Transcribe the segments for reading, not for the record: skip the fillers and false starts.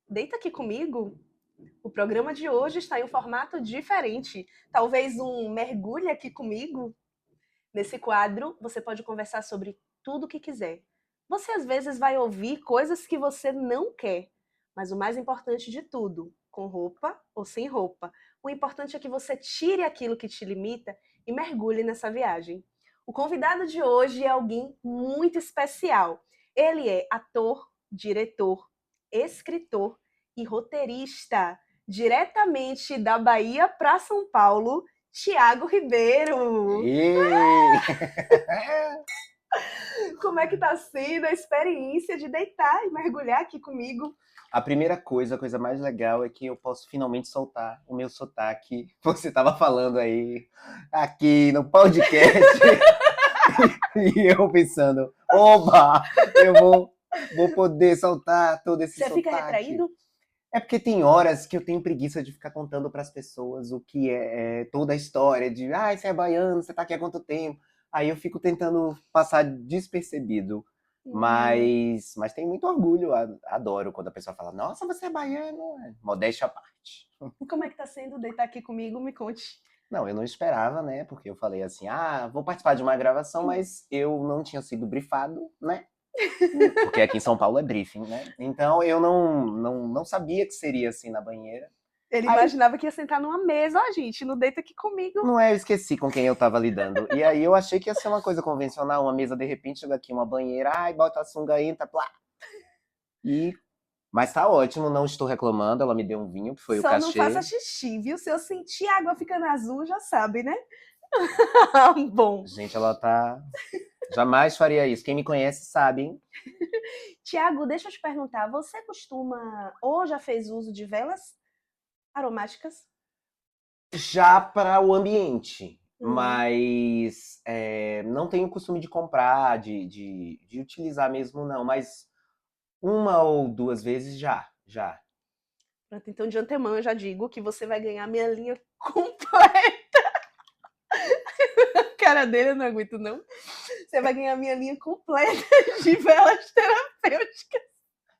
Deita aqui comigo. O programa de hoje está em um formato diferente. Talvez um mergulhe aqui comigo. Nesse quadro, você pode conversar sobre tudo o que quiser. Você às vezes vai ouvir coisas que você não quer, mas o mais importante de tudo, com roupa ou sem roupa, o importante é que você tire aquilo que te limita e mergulhe nessa viagem. O convidado de hoje é alguém muito especial. Ele é ator, diretor, escritor e roteirista, diretamente da Bahia para São Paulo, Tiago Ribeiro. E... Como é que tá sendo a experiência de deitar e mergulhar aqui comigo? A primeira coisa, a coisa mais legal é que eu posso finalmente soltar o meu sotaque. Você tava falando aí, aqui no podcast, e eu pensando, oba, eu vou poder soltar todo esse Você fica sotaque. retraído? É porque tem horas que eu tenho preguiça de ficar contando para as pessoas o que é toda a história de, você é baiano, você tá aqui há quanto tempo? Aí eu fico tentando passar despercebido. Mas tem muito orgulho, adoro quando a pessoa fala, nossa, você é baiano, modéstia à parte. Como é que tá sendo deitar aqui comigo? Me conte. Não, eu não esperava, né? Porque eu falei assim, vou participar de uma gravação, mas eu não tinha sido brifado, né? Porque aqui em São Paulo é briefing, né? Então eu não sabia que seria assim na banheira. Ele Aí, imaginava que ia sentar numa mesa, ó, gente, não deita aqui comigo. não é, eu esqueci com quem eu tava lidando. E aí eu achei que ia ser uma coisa convencional, uma mesa, de repente, chega aqui uma banheira, bota a sunga, entra, plá. Mas tá ótimo, não estou reclamando, ela me deu um vinho, que foi o Só não faça cachê. xixi, viu? Se eu sentir a água ficando azul, já sabe, né? Bom. Gente, ela tá... Jamais faria isso. Quem me conhece sabe, hein? Tiago, deixa eu te perguntar, você costuma ou já fez uso de velas aromáticas? Já para o ambiente, Hum. mas não tenho o costume de comprar, de utilizar mesmo, não. Mas uma ou duas vezes já. Pronto, então de antemão eu já digo que você vai ganhar minha linha completa. A cara dele eu não aguento, não. Você vai ganhar minha linha completa de velas terapêuticas.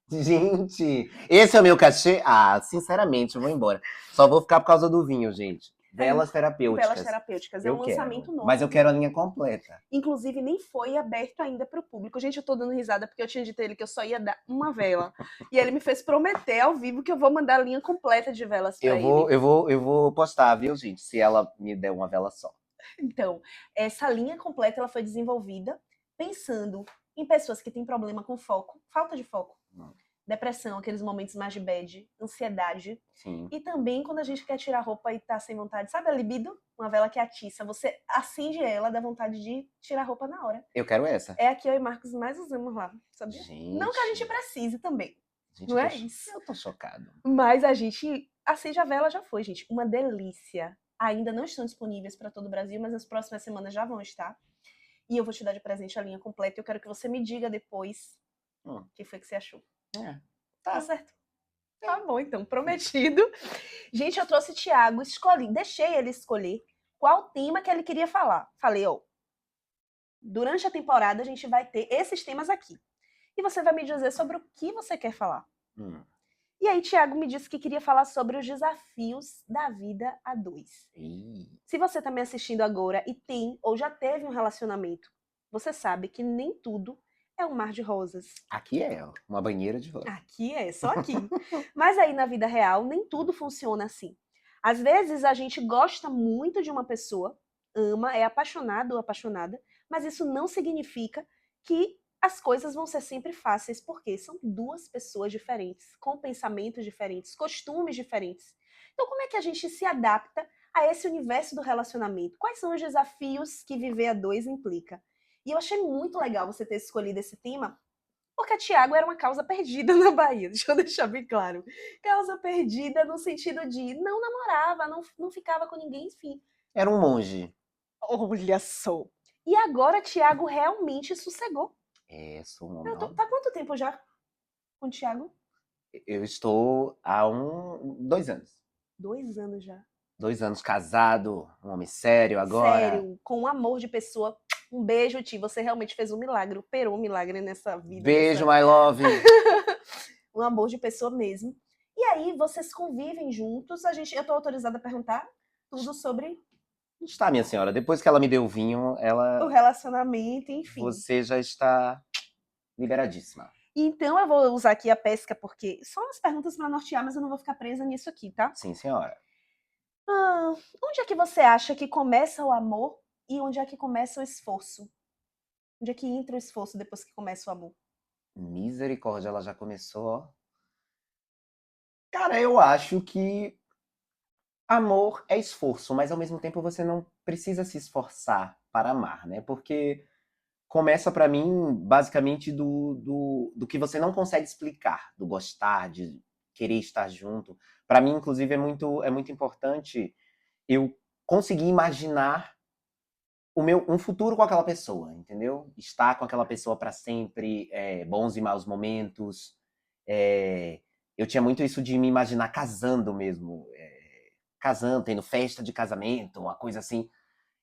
Gente, esse é o meu cachê? Sinceramente, eu vou embora. Só vou ficar por causa do vinho, gente. Velas Velas terapêuticas. terapêuticas. É Eu um quero. lançamento Mas eu novo. quero a linha completa. Inclusive, nem foi aberto ainda para o público. Gente, eu tô dando risada porque eu tinha dito a ele que eu só ia dar uma vela. E ele me fez prometer ao vivo que eu vou mandar a linha completa de velas para Eu ele. vou, eu vou, eu vou postar, viu, gente? Se ela me der uma vela só. Então, essa linha completa ela foi desenvolvida pensando em pessoas que têm problema com foco, falta de foco, depressão, aqueles momentos mais de bad, ansiedade. Sim. E também quando a gente quer tirar a roupa e tá sem vontade. Sabe a libido? Uma vela que atiça. Você acende ela, dá vontade de tirar a roupa na hora. Eu quero essa. É a que eu e Marcos mais usamos lá, sabia? Gente. Não que a gente precise também. Gente, Não é isso. eu tô chocado. Mas a gente acende a vela, já foi, gente. Uma delícia. Ainda não estão disponíveis para todo o Brasil, mas nas próximas semanas já vão estar. E eu vou te dar de presente a linha completa. Eu quero que você me diga depois o que foi que você achou. Tá certo? Tá bom, então, prometido. Gente, eu trouxe o Thiago, deixei ele escolher qual tema que ele queria falar. Falei, durante a temporada a gente vai ter esses temas aqui. E você vai me dizer sobre o que você quer falar. E aí, Thiago me disse que queria falar sobre os desafios da vida a dois. Se você está me assistindo agora e tem ou já teve um relacionamento, você sabe que nem tudo é um mar de rosas. Aqui é uma banheira de rosas. Aqui é, só aqui. Mas aí na vida real, nem tudo funciona assim. Às vezes a gente gosta muito de uma pessoa, ama, é apaixonado ou apaixonada, mas isso não significa que as coisas vão ser sempre fáceis, porque são duas pessoas diferentes, com pensamentos diferentes, costumes diferentes. Então, como é que a gente se adapta a esse universo do relacionamento? Quais são os desafios que viver a dois implica? E eu achei muito legal você ter escolhido esse tema, porque Tiago era uma causa perdida na Bahia, deixa eu deixar bem claro. Causa perdida no sentido de não namorava, não ficava com ninguém, enfim. Era um monge. Olha só. E agora Tiago realmente sossegou. Sou um homem. Tá quanto tempo já com o Tiago? Eu estou há 2 anos. 2 anos já. 2 anos casado, um homem sério agora. Sério, com um amor de pessoa. Um beijo, Ti. Você realmente fez um milagre, operou um milagre nessa vida. Beijo, my love. Um amor de pessoa mesmo. E aí vocês convivem juntos, eu tô autorizada a perguntar tudo sobre Está, minha senhora, depois que ela me deu o vinho, o relacionamento, enfim. você já está liberadíssima. Então eu vou usar aqui a pesca, porque são as perguntas para nortear, mas eu não vou ficar presa nisso aqui, tá? Sim, senhora. Onde é que você acha que começa o amor e onde é que começa o esforço? Onde é que entra o esforço depois que começa o amor? Misericórdia, ela já começou, ó. Cara, eu acho que amor é esforço, mas ao mesmo tempo você não precisa se esforçar para amar, né? Porque começa pra mim basicamente do que você não consegue explicar, do gostar, de querer estar junto. Pra mim, inclusive, é muito importante eu conseguir imaginar um futuro com aquela pessoa, entendeu? Estar com aquela pessoa pra sempre, bons e maus momentos. É, eu tinha muito isso de me imaginar casando mesmo, casando, tendo festa de casamento, uma coisa assim.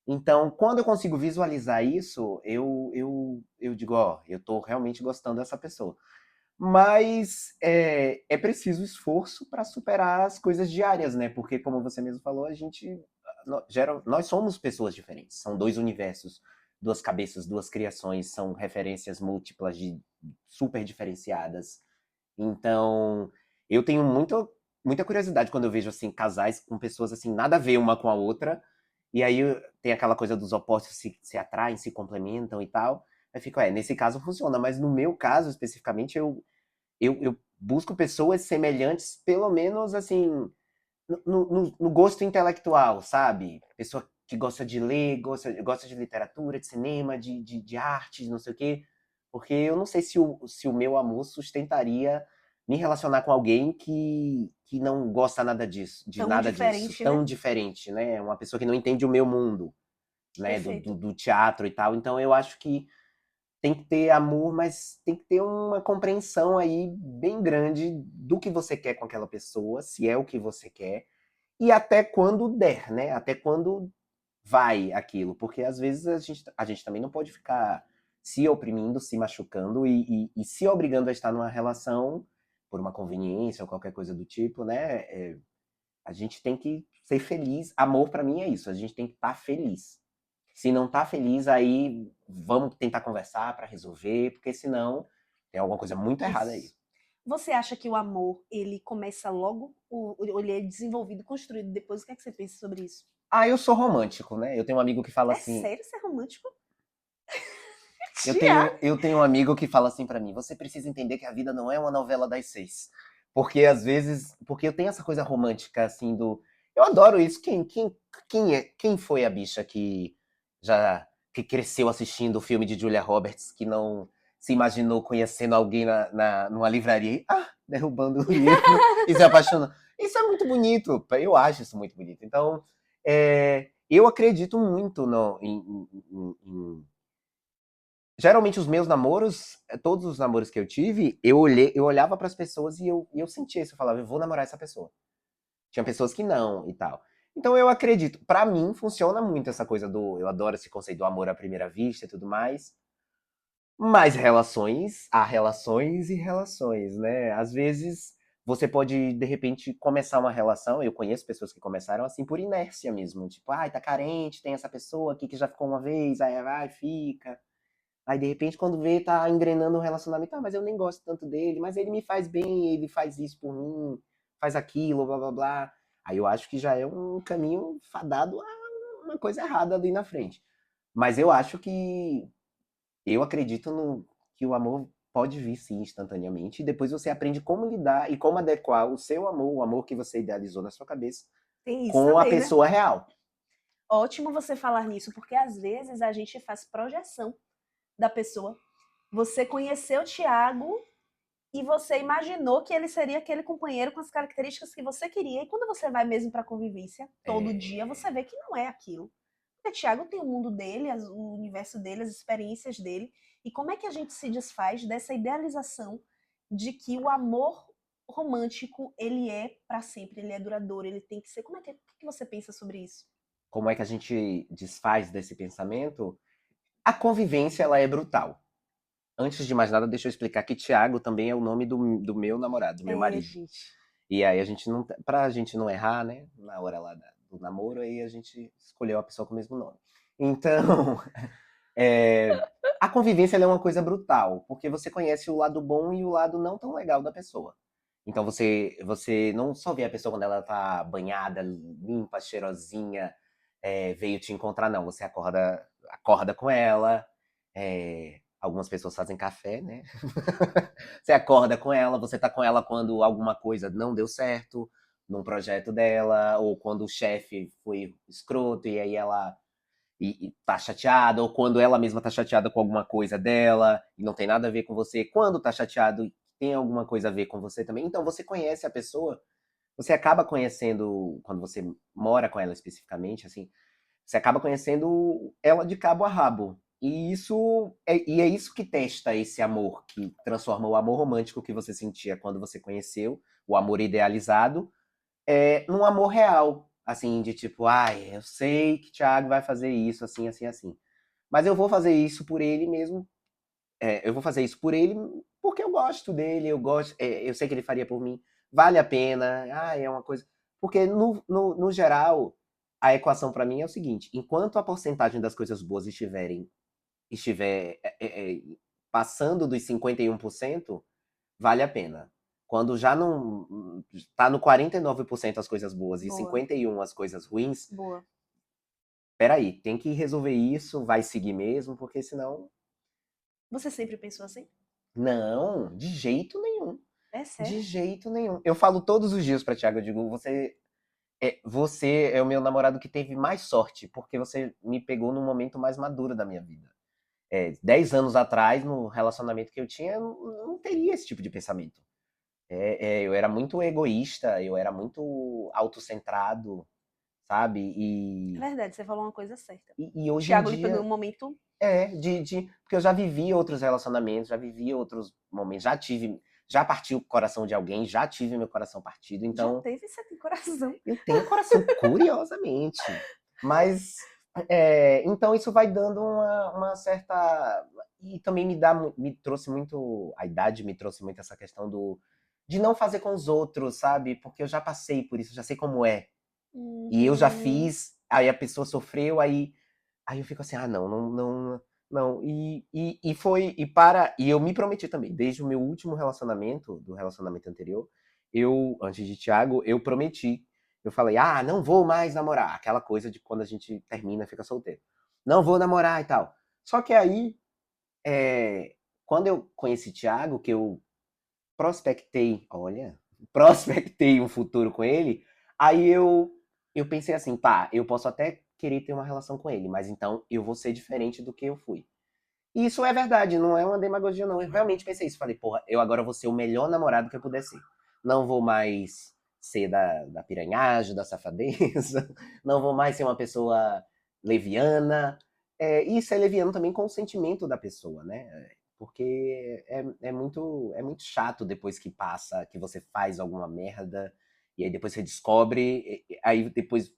Então, quando eu consigo visualizar isso, eu digo, ó, eu tô realmente gostando dessa pessoa. Mas é preciso esforço para superar as coisas diárias, né? Porque, como você mesmo falou, nós somos pessoas diferentes. São dois universos, duas cabeças, duas criações, são referências múltiplas, super diferenciadas. Então, eu tenho muita curiosidade quando eu vejo assim casais com pessoas assim nada a ver uma com a outra. E aí tem aquela coisa dos opostos se atraem, se complementam e tal. Aí fico, nesse caso funciona, mas no meu caso especificamente eu busco pessoas semelhantes, pelo menos assim, no gosto intelectual, sabe? Pessoa que gosta de ler, gosta de literatura, de cinema, de arte, não sei o quê. Porque eu não sei se o meu amor sustentaria me relacionar com alguém que não gosta Tão nada disso, diferente, tão né? diferente, né? Uma pessoa que não entende o meu mundo, né? Perfeito. Do teatro e tal. Então eu acho que tem que ter amor, mas tem que ter uma compreensão aí bem grande do que você quer com aquela pessoa, se é o que você quer, e até quando der, né? Até quando vai aquilo. Porque às vezes a gente também não pode ficar se oprimindo, se machucando e se obrigando a estar numa relação por uma conveniência ou qualquer coisa do tipo, né? A gente tem que ser feliz. Amor para mim é isso, a gente tem que estar feliz. Se não tá feliz, aí vamos tentar conversar para resolver, porque senão tem alguma coisa muito errada aí. Isso. Você acha que o amor, ele começa logo ou ele é desenvolvido, construído depois? O que é que você pensa sobre isso? Ah, eu sou romântico, né? Eu tenho um amigo que fala É assim. sério ser romântico? Tiago! Eu tenho um amigo que fala assim pra mim: você precisa entender que a vida não é uma novela das seis. Porque às vezes. Porque eu tenho essa coisa romântica, assim, do. Eu adoro isso. Quem foi a bicha que já. Que cresceu assistindo o filme de Julia Roberts, que não se imaginou conhecendo alguém numa livraria e, derrubando o livro e se apaixonando. Isso é muito bonito. Eu acho isso muito bonito. Então, eu acredito muito geralmente os meus namoros, todos os namoros que eu tive, eu olhava para as pessoas e eu sentia isso, eu falava, eu vou namorar essa pessoa. Tinha pessoas que não e tal. Então eu acredito, para mim funciona muito essa coisa eu adoro esse conceito do amor à primeira vista e tudo mais. Mas há relações e relações, né? Às vezes você pode de repente começar uma relação, eu conheço pessoas que começaram assim por inércia mesmo, tipo, ai, tá carente, tem essa pessoa aqui que já ficou uma vez, aí vai, fica. Aí, de repente, quando vê, tá engrenando um relacionamento. Mas eu nem gosto tanto dele, mas ele me faz bem, ele faz isso por mim, faz aquilo, blá blá blá. Aí eu acho que já é um caminho fadado a uma coisa errada ali na frente. Mas eu acho que. Eu acredito que o amor pode vir sim instantaneamente, e depois você aprende como lidar e como adequar o seu amor, o amor que você idealizou na sua cabeça, Tem isso com a também, né? pessoa real. Ótimo você falar nisso, porque às vezes a gente faz projeção da pessoa. Você conheceu o Tiago e você imaginou que ele seria aquele companheiro com as características que você queria. E quando você vai mesmo para a convivência, todo dia, É, você vê que não é aquilo. Porque o Tiago tem o mundo dele, o universo dele, as experiências dele. E como é que a gente se desfaz dessa idealização de que o amor romântico ele é para sempre, ele é duradouro, ele tem que ser. Como é que você pensa sobre isso? como é que a gente desfaz desse pensamento? A convivência, ela é brutal. Antes de mais nada, deixa eu explicar que Tiago também é o nome do meu namorado, do meu É, marido. gente. E aí a gente não, pra gente não errar, né, na hora lá do namoro, aí a gente escolheu a pessoa com o mesmo nome. Então, é, a convivência ela é uma coisa brutal, porque você conhece o lado bom e o lado não tão legal da pessoa. Então você não só vê a pessoa quando ela tá banhada, limpa, cheirosinha, veio te encontrar, não. Você acorda com ela. Algumas pessoas fazem café, né? Você acorda com ela, você tá com ela quando alguma coisa não deu certo num projeto dela, ou quando o chefe foi escroto e aí ela e tá chateada, ou quando ela mesma tá chateada com alguma coisa dela e não tem nada a ver com você, quando tá chateado tem alguma coisa a ver com você também. Então você conhece a pessoa, você acaba conhecendo, quando você mora com ela especificamente, assim, você acaba conhecendo ela de cabo a rabo. E é isso que testa esse amor, que transforma o amor romântico que você sentia quando você conheceu, o amor idealizado, num amor real. Assim, de tipo, ai, eu sei que Thiago vai fazer isso, assim, assim, assim. Mas eu vou fazer isso por ele mesmo. Eu vou fazer isso por ele porque eu gosto dele, eu sei que ele faria por mim. Vale a pena. Ah, é uma coisa. Porque, no geral, a equação para mim é o seguinte: enquanto a porcentagem das coisas boas estiver passando dos 51%, vale a pena. Quando já não tá no 49% as coisas boas e Boa, 51% as coisas ruins, boa. peraí, tem que resolver isso, vai seguir mesmo, porque senão. Você sempre pensou assim? Não, de jeito nenhum. É De sério? jeito nenhum. Eu falo todos os dias pra Thiago, eu digo, você é o meu namorado que teve mais sorte, porque você me pegou no momento mais maduro da minha vida. 10 anos atrás, no relacionamento que eu tinha, eu não teria esse tipo de pensamento. Eu era muito egoísta, eu era muito autocentrado, sabe? É verdade, você falou uma coisa certa. E hoje em Thiago lhe pegou em um dia, momento. porque eu já vivi outros relacionamentos, já vivi outros momentos, já parti o coração de alguém, já tive meu coração partido, Já então teve sete coração. eu tenho coração, curiosamente. Mas, então isso vai dando uma certa. E também me trouxe muito. A idade me trouxe muito essa questão de não fazer com os outros, sabe? Porque eu já passei por isso, já sei como é. E eu já Uhum. fiz, aí a pessoa sofreu, aí eu fico assim, ah, não, não, não, não. E eu me prometi também, desde o meu último relacionamento, do relacionamento anterior, antes de Thiago, eu prometi. Eu falei, ah, não vou mais namorar. Aquela coisa de quando a gente termina, fica solteiro. Não vou namorar e tal. Só que aí, quando eu conheci Thiago, que eu prospectei um futuro com ele, aí eu pensei assim, tá, eu posso até querer ter uma relação com ele, mas então eu vou ser diferente do que eu fui. E isso é verdade, não é uma demagogia, não. Eu realmente pensei isso. Falei, porra, eu agora vou ser o melhor namorado que eu puder ser. Não vou mais ser da piranhagem, da safadeza. Não vou mais ser uma pessoa leviana. E ser leviano também com o sentimento da pessoa, né? Porque é muito chato depois que passa, que você faz alguma merda, e aí depois você descobre, aí depois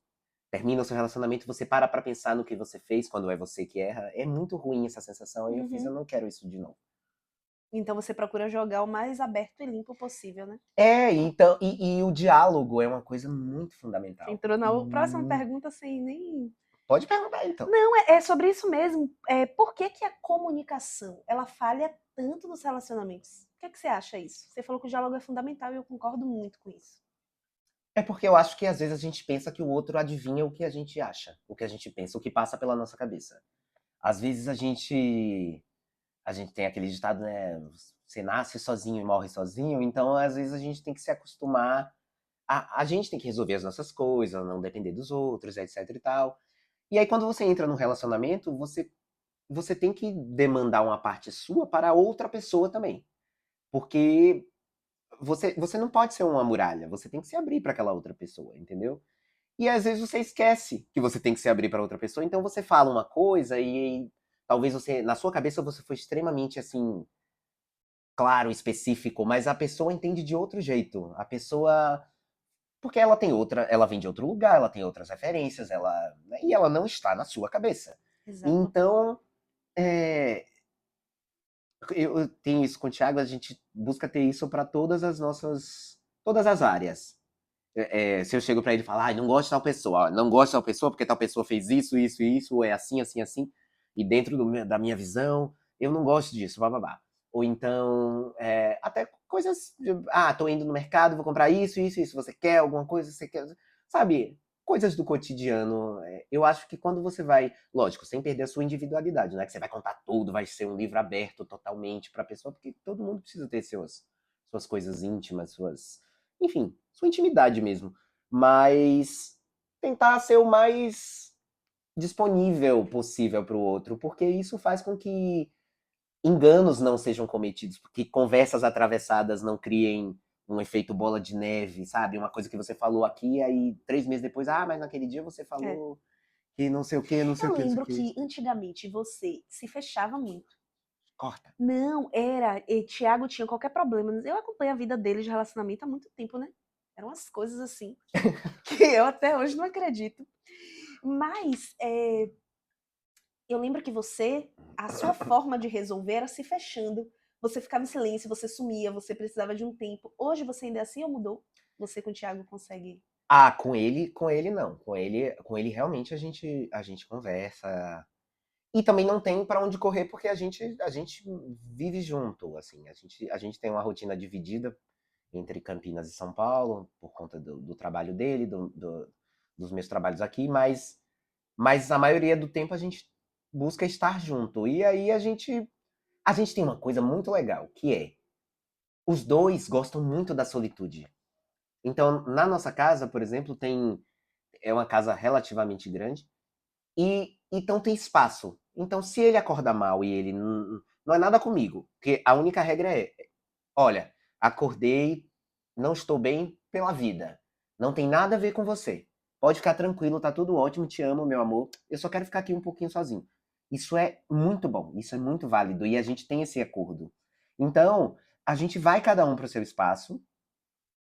termina o seu relacionamento, você para pra pensar no que você fez quando é você que erra. É muito ruim essa sensação. Aí eu Uhum. não quero isso de novo. Então você procura jogar o mais aberto e limpo possível, né? Então, e o diálogo é uma coisa muito fundamental. Entrou na próxima pergunta sem nem. Pode perguntar então. Não, é sobre isso mesmo. Por que, que a comunicação ela falha tanto nos relacionamentos? O que, é que você acha isso? Você falou que o diálogo é fundamental e eu concordo muito com isso. É porque eu acho que às vezes a gente pensa que o outro adivinha o que a gente acha, o que a gente pensa, o que passa pela nossa cabeça. Às vezes a gente tem aquele ditado, né? Você nasce sozinho e morre sozinho, então às vezes a gente tem que se acostumar. A gente tem que resolver as nossas coisas, não depender dos outros, etc e tal. E aí, quando você entra num relacionamento, você tem que demandar uma parte sua para outra pessoa também. Porque você não pode ser uma muralha, você tem que se abrir para aquela outra pessoa, entendeu? E às vezes você esquece que você tem que se abrir para outra pessoa, então você fala uma coisa e talvez na sua cabeça, você foi extremamente assim, claro, específico, mas a pessoa entende de outro jeito. A pessoa. Porque ela vem de outro lugar, ela tem outras referências, e ela não está na sua cabeça. Exato. Então, é, eu tenho isso com o Thiago, a gente busca ter isso para todas as nossas todas as áreas. Se eu chego pra ele e falar, não gosto de tal pessoa, não gosto de tal pessoa porque tal pessoa fez isso, isso e isso, ou é assim, assim, assim, e dentro da minha visão, eu não gosto disso, bababá. Ou então, até coisas tô indo no mercado, vou comprar isso, isso, isso, você quer alguma coisa, você quer, sabe? Coisas do cotidiano. Eu acho que quando você vai, lógico, sem perder a sua individualidade, não é que você vai contar tudo, vai ser um livro aberto totalmente pra pessoa, porque todo mundo precisa ter suas coisas íntimas, enfim, sua intimidade mesmo. Mas tentar ser o mais disponível possível para o outro, porque isso faz com que enganos não sejam cometidos, porque conversas atravessadas não criem um efeito bola de neve, sabe? Uma coisa que você falou aqui, aí 3 meses depois, mas naquele dia você É. falou que não sei o que, não sei Eu o que, não sei o lembro que. que antigamente você se fechava muito. Corta. Não, Tiago tinha qualquer problema. Eu acompanho a vida dele de relacionamento há muito tempo, né? Eram umas coisas assim que eu até hoje não acredito. Mas eu lembro que a sua forma de resolver era se fechando. Você ficava em silêncio, você sumia, você precisava de um tempo. Hoje você ainda é assim ou mudou? Você com o Thiago consegue. Com ele não. Com ele realmente a gente conversa. E também não tem pra onde correr porque a gente vive junto, assim. A gente tem uma rotina dividida entre Campinas e São Paulo por conta do trabalho dele, dos meus trabalhos aqui, mas a maioria do tempo a gente busca estar junto. E aí a gente tem uma coisa muito legal, que os dois gostam muito da solitude. Então, na nossa casa, por exemplo, é uma casa relativamente grande e então tem espaço. Então, se ele acorda mal e ele não é nada comigo, porque a única regra olha, acordei, não estou bem pela vida. Não tem nada a ver com você. Pode ficar tranquilo, tá tudo ótimo, te amo, meu amor. Eu só quero ficar aqui um pouquinho sozinho. Isso é muito bom, isso é muito válido e a gente tem esse acordo. Então, a gente vai cada um pro seu espaço,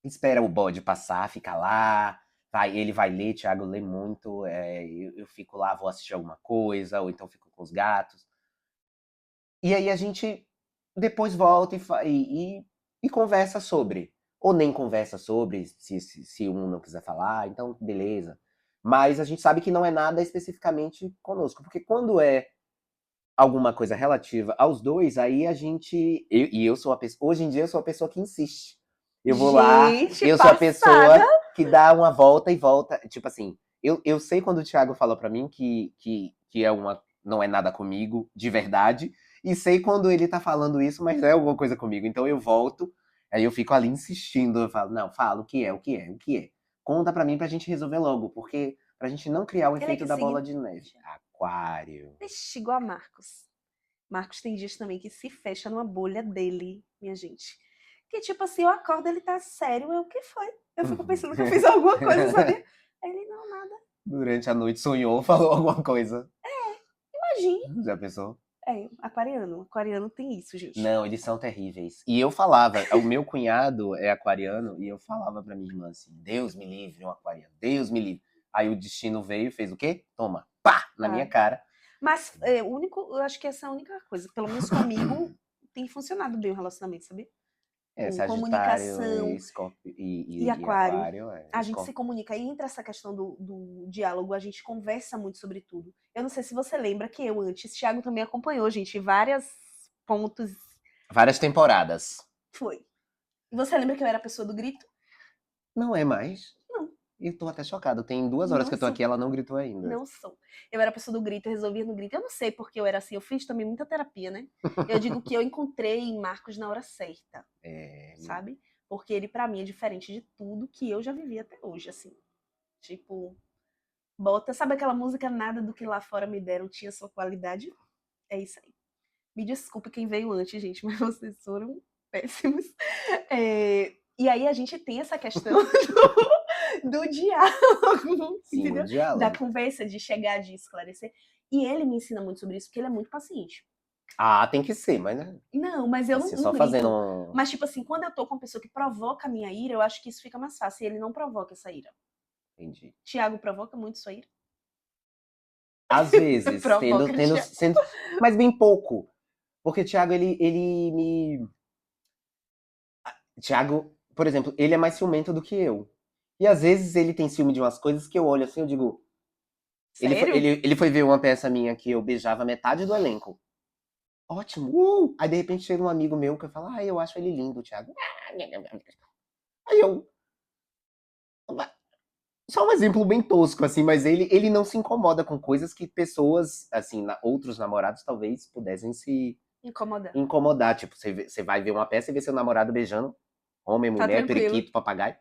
espera o bode passar, fica lá, ele vai ler, Thiago lê muito, eu fico lá, vou assistir alguma coisa, ou então fico com os gatos. E aí a gente depois volta e conversa sobre. Ou nem conversa sobre, se um não quiser falar, então beleza. Mas a gente sabe que não é nada especificamente conosco, porque quando é alguma coisa relativa aos dois, aí a gente. Eu sou a pessoa. Hoje em dia eu sou a pessoa que insiste. Eu vou lá, Gente, eu sou a passada! pessoa que dá uma volta e volta. Tipo assim, eu sei quando o Thiago fala pra mim que não é nada comigo, de verdade. E sei quando ele tá falando isso, mas é alguma coisa comigo. Então eu volto, aí eu fico ali insistindo. Eu falo, não, fala o que é, o que é, o que é. Conta pra mim pra gente resolver logo, porque pra gente não criar o Ele é efeito que da bola signo? de neve. Aquário. Vixe, igual a Marcos. Marcos tem dias também que se fecha numa bolha dele, minha gente. Que tipo assim, eu acordo, ele tá sério, o que foi? Eu fico pensando que eu fiz alguma coisa, sabia? Aí ele, não, nada. Durante a noite sonhou, falou alguma coisa. Imagine. Já pensou? Aquariano. Aquariano tem isso, gente. Não, eles são terríveis. E eu falava, o meu cunhado é aquariano, e eu falava pra minha irmã assim: Deus me livre, um aquariano, Deus me livre. Aí o destino veio e fez o quê? Toma, pá, na minha Ah. cara. Mas eu acho que essa é a única coisa. Pelo menos comigo tem funcionado bem o relacionamento, sabia? Com Sagitário comunicação e, Escorpio, e e aquário. Aquário, A gente se Escorpio. comunica. E entre essa questão do diálogo, a gente conversa muito sobre tudo. Eu não sei se você lembra que eu antes, Thiago também acompanhou, gente, vários pontos. Várias temporadas. Foi. E você lembra que eu era a pessoa do grito? Não é mais. Não, E tô até chocado. Tem 2 horas que não eu tô aqui sou. e ela não gritou ainda. Não sou. Eu era a pessoa do grito, eu resolvia no grito. Eu não sei porque eu era assim. Eu fiz também muita terapia, né? Eu digo que eu encontrei em Marcos na hora certa, É, sabe? Porque ele, pra mim, é diferente de tudo que eu já vivi até hoje, assim. Tipo, bota. Sabe aquela música Nada do que lá fora me deram tinha sua qualidade? É isso aí. Me desculpe quem veio antes, gente, mas vocês foram péssimos. E aí a gente tem essa questão do diálogo, sim, o entendeu? Da diálogo. conversa, de chegar, de esclarecer. E ele me ensina muito sobre isso, porque ele é muito paciente. Tem que ser, mas né? Não, mas eu Assim, não só fazendo grito. Mas, tipo assim, quando eu tô com uma pessoa que provoca a minha ira, eu acho que isso fica mais fácil. E ele não provoca essa ira. Entendi. Tiago provoca muito sua ira? Às vezes, Provoca, Tiago. mas bem pouco. Porque o Thiago, ele me. Thiago por exemplo, ele é mais ciumento do que eu. E às vezes ele tem ciúme de umas coisas que eu olho assim, eu digo. Sério? Ele foi ver uma peça minha que eu beijava metade do elenco. Ótimo! Aí de repente chega um amigo meu que eu falo, eu acho ele lindo, Thiago. Aí eu. Só um exemplo bem tosco, assim, mas ele não se incomoda com coisas que pessoas, assim, outros namorados talvez pudessem se Incomodar. incomodar. Tipo, você vai ver uma peça e vê seu namorado beijando homem, Tá mulher, tranquilo. periquito, papagaio.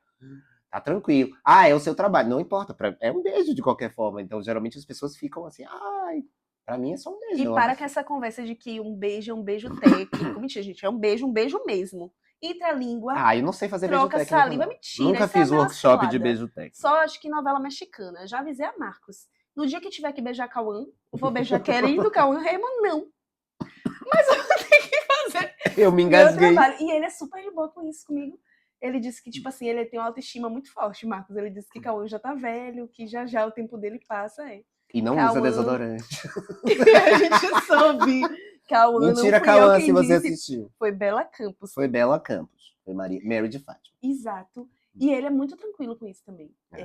Tá tranquilo. Ah, é o seu trabalho. Não importa. É um beijo de qualquer forma. Então, geralmente as pessoas ficam assim, ai, pra mim é só um beijo, E não é uma para com pessoa. essa conversa de que um beijo técnico. Mentira, gente, é um beijo mesmo. Entra a língua, Ah, eu não sei fazer beijo troca técnico, saliva. não. Mentira, Nunca isso é a fiz mela workshop de cilada. beijo técnico. Só acho que novela mexicana. Já avisei a Marcos. No dia que tiver que beijar Cauã, vou beijar querendo Cauã Raymond, não. Mas eu vou ter que fazer Eu me meu engasguei. trabalho. E ele é super de boa com isso comigo. Ele disse que, tipo assim, ele tem uma autoestima muito forte, Marcos. Ele disse que Cauã já tá velho, que já já o tempo dele passa. E não usa Cauã, desodorante. a gente soube. Cauã, não Mentira, fui eu Cauã, se quem você disse. assistiu. Foi Bela Campos. Foi Bela Campos. Foi Mary de Fátima. Exato. E ele é muito tranquilo com isso também. Ah,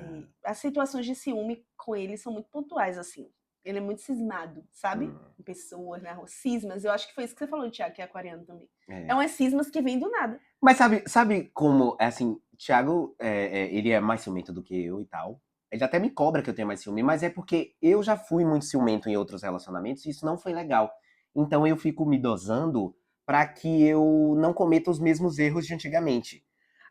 As situações de ciúme com ele são muito pontuais, assim. Ele é muito cismado, sabe? hum, Em pessoas, na rua. Cismas. Eu acho que foi isso que você falou, Thiago, que é aquariano também. É é. umas cismas que vêm do nada. Mas sabe como, assim, Thiago, ele é mais ciumento do que eu e tal. Ele até me cobra que eu tenho mais ciúme, mas é porque eu já fui muito ciumento em outros relacionamentos e isso não foi legal. Então eu fico me dosando pra que eu não cometa os mesmos erros de antigamente.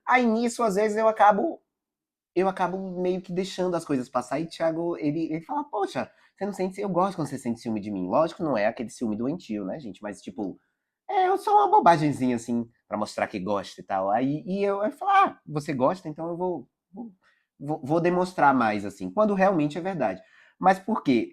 Aí nisso, às vezes, eu acabo meio que deixando as coisas passar e Thiago, ele fala, poxa, você não sente, eu gosto quando você sente ciúme de mim. Lógico, não é aquele ciúme doentio, né, gente? Mas, tipo, eu sou uma bobagemzinha, assim, pra mostrar que gosta e tal. Aí e eu falo, você gosta? Então eu vou demonstrar mais, assim, quando realmente é verdade. Mas por quê?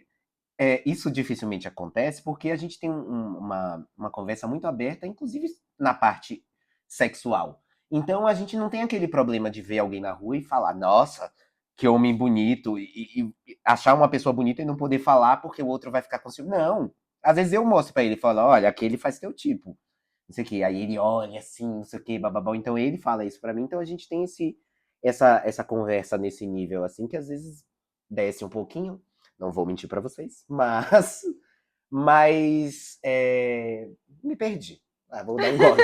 Isso dificilmente acontece porque a gente tem uma conversa muito aberta, inclusive na parte sexual. Então a gente não tem aquele problema de ver alguém na rua e falar, nossa, que homem bonito, e achar uma pessoa bonita e não poder falar porque o outro vai ficar com ciúme. Não. Às vezes eu mostro pra ele e falo, olha, aquele faz teu tipo. Não sei o quê. Aí ele olha assim, não sei o quê, bababá. Então ele fala isso pra mim. Então a gente tem essa conversa nesse nível, assim, que às vezes desce um pouquinho. Não vou mentir pra vocês, mas me perdi. Vou dar um gole.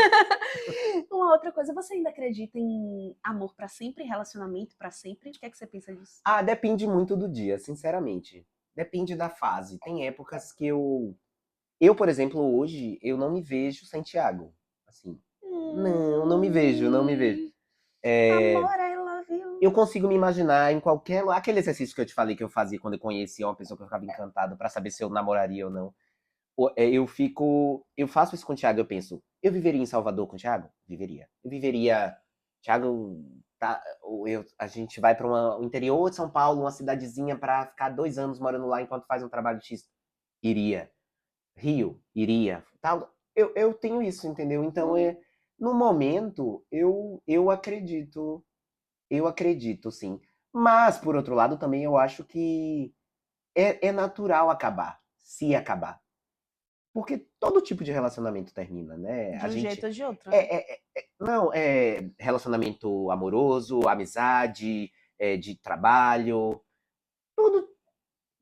Uma outra coisa, você ainda acredita em amor pra sempre, relacionamento pra sempre? O que é que você pensa disso? Depende muito do dia, sinceramente. Depende da fase. Tem épocas que eu, por exemplo, hoje, eu não me vejo sem Thiago. Assim, não me vejo, não me vejo. Hum, É, amor, I love eu you. consigo me imaginar em qualquer. Aquele exercício que eu te falei que eu fazia quando eu conhecia uma pessoa que eu ficava encantado pra saber se eu namoraria ou não. Eu faço isso com o Thiago, eu penso, eu viveria em Salvador com o Thiago? Viveria. Eu viveria, Thiago, tá, a gente vai para o interior de São Paulo, uma cidadezinha para ficar 2 anos morando lá enquanto faz um trabalho X. Iria. Rio, iria. Tal. Eu tenho isso, entendeu? Então, Hum, no momento, eu acredito, sim. Mas, por outro lado, também eu acho que é natural acabar, se acabar. Porque todo tipo de relacionamento termina, né? de A um gente. jeito ou de outro, né? Não, relacionamento amoroso, amizade, de trabalho, tudo,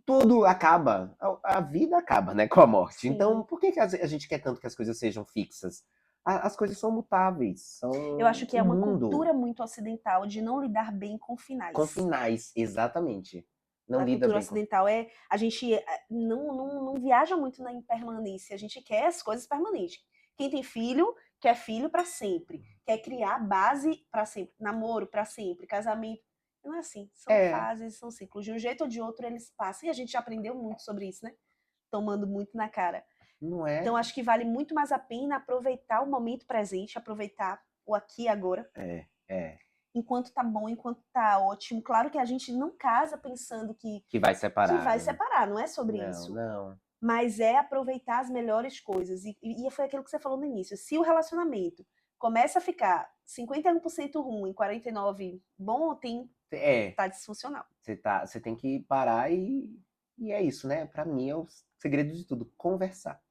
tudo acaba. A vida acaba, né? Com a morte. Então, Sim. por que a gente quer tanto que as coisas sejam fixas? As coisas são mutáveis, Eu são acho que o é uma mundo cultura muito ocidental de não lidar bem com com finais. finais, exatamente. Não A lida cultura bem com. ocidental é. A gente não viaja muito na impermanência, a gente quer as coisas permanentes. Quem tem filho, quer filho para sempre. Quer criar base para sempre. Namoro para sempre. Casamento. Não é assim. São É, fases, são ciclos. De um jeito ou de outro eles passam. E a gente já aprendeu muito sobre isso, né? Tomando muito na cara. não Então é? acho que vale muito mais a pena aproveitar o momento presente, aproveitar o aqui e agora, É. enquanto tá bom, enquanto tá ótimo. Claro que a gente não casa pensando Que vai que separar, vai né? separar, não é sobre Não, isso. não. Mas é aproveitar as melhores coisas. E foi aquilo que você falou no início. Se o relacionamento começa a ficar 51% ruim, 49% bom, É, tá disfuncional. você tem que parar e é isso, né? Pra mim é o segredo de tudo, conversar.